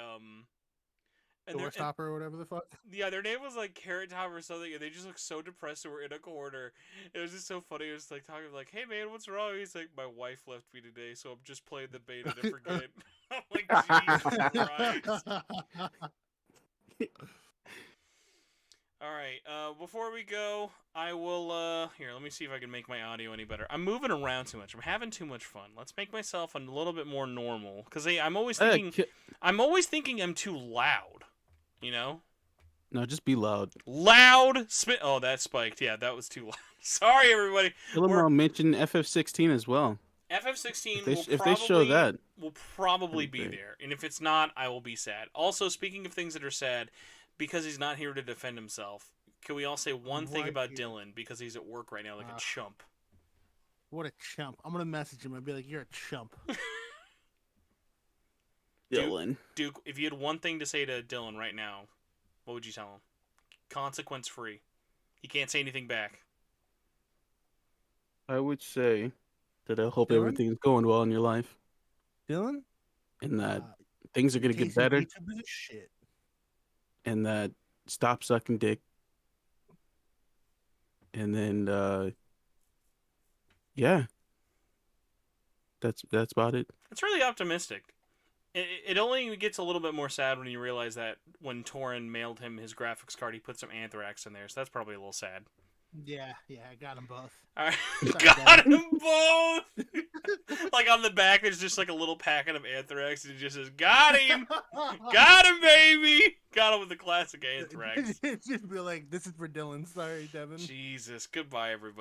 Doorstopper or whatever the fuck. Yeah, their name was like Carrot Top or something, and they just looked so depressed and were in a corner. It was just so funny. It was like talking like, "Hey man, what's wrong?" He's like, "My wife left me today, so I'm just playing the beta to forget." I'm like, Jesus Christ. All right. Before we go, I will here. Let me see if I can make my audio any better. I'm moving around too much. I'm having too much fun. Let's make myself a little bit more normal, because I'm always thinking I'm too loud. You know? No, just be loud. Loud spit. Oh, that spiked. Yeah, that was too loud. Sorry, everybody. I'll mention FF16 as well. FF16 if they show that, will probably be there, and if it's not, I will be sad. Also, speaking of things that are sad, because he's not here to defend himself, can we all say one thing about Dylan, because he's at work right now like a chump? What a chump! I'm gonna message him and be like, "You're a chump." Dylan. Duke, if you had one thing to say to Dylan right now, what would you tell him? Consequence free. He can't say anything back. I would say that I hope Dylan? everything's going well in your life. Dylan? And that things are going to get better. Shit. And that stop sucking dick. And then, yeah. That's about it. It's really optimistic. It only gets a little bit more sad when you realize that when Torrin mailed him his graphics card, he put some anthrax in there, so that's probably a little sad. Yeah, I got them both. All right. Got them both! Like on the back, there's just like a little packet of anthrax, and it just says, "Got him! Got him, baby!" Got him with the classic anthrax. Just be like, "This is for Dylan." Sorry, Devin. Jesus. Goodbye, everybody.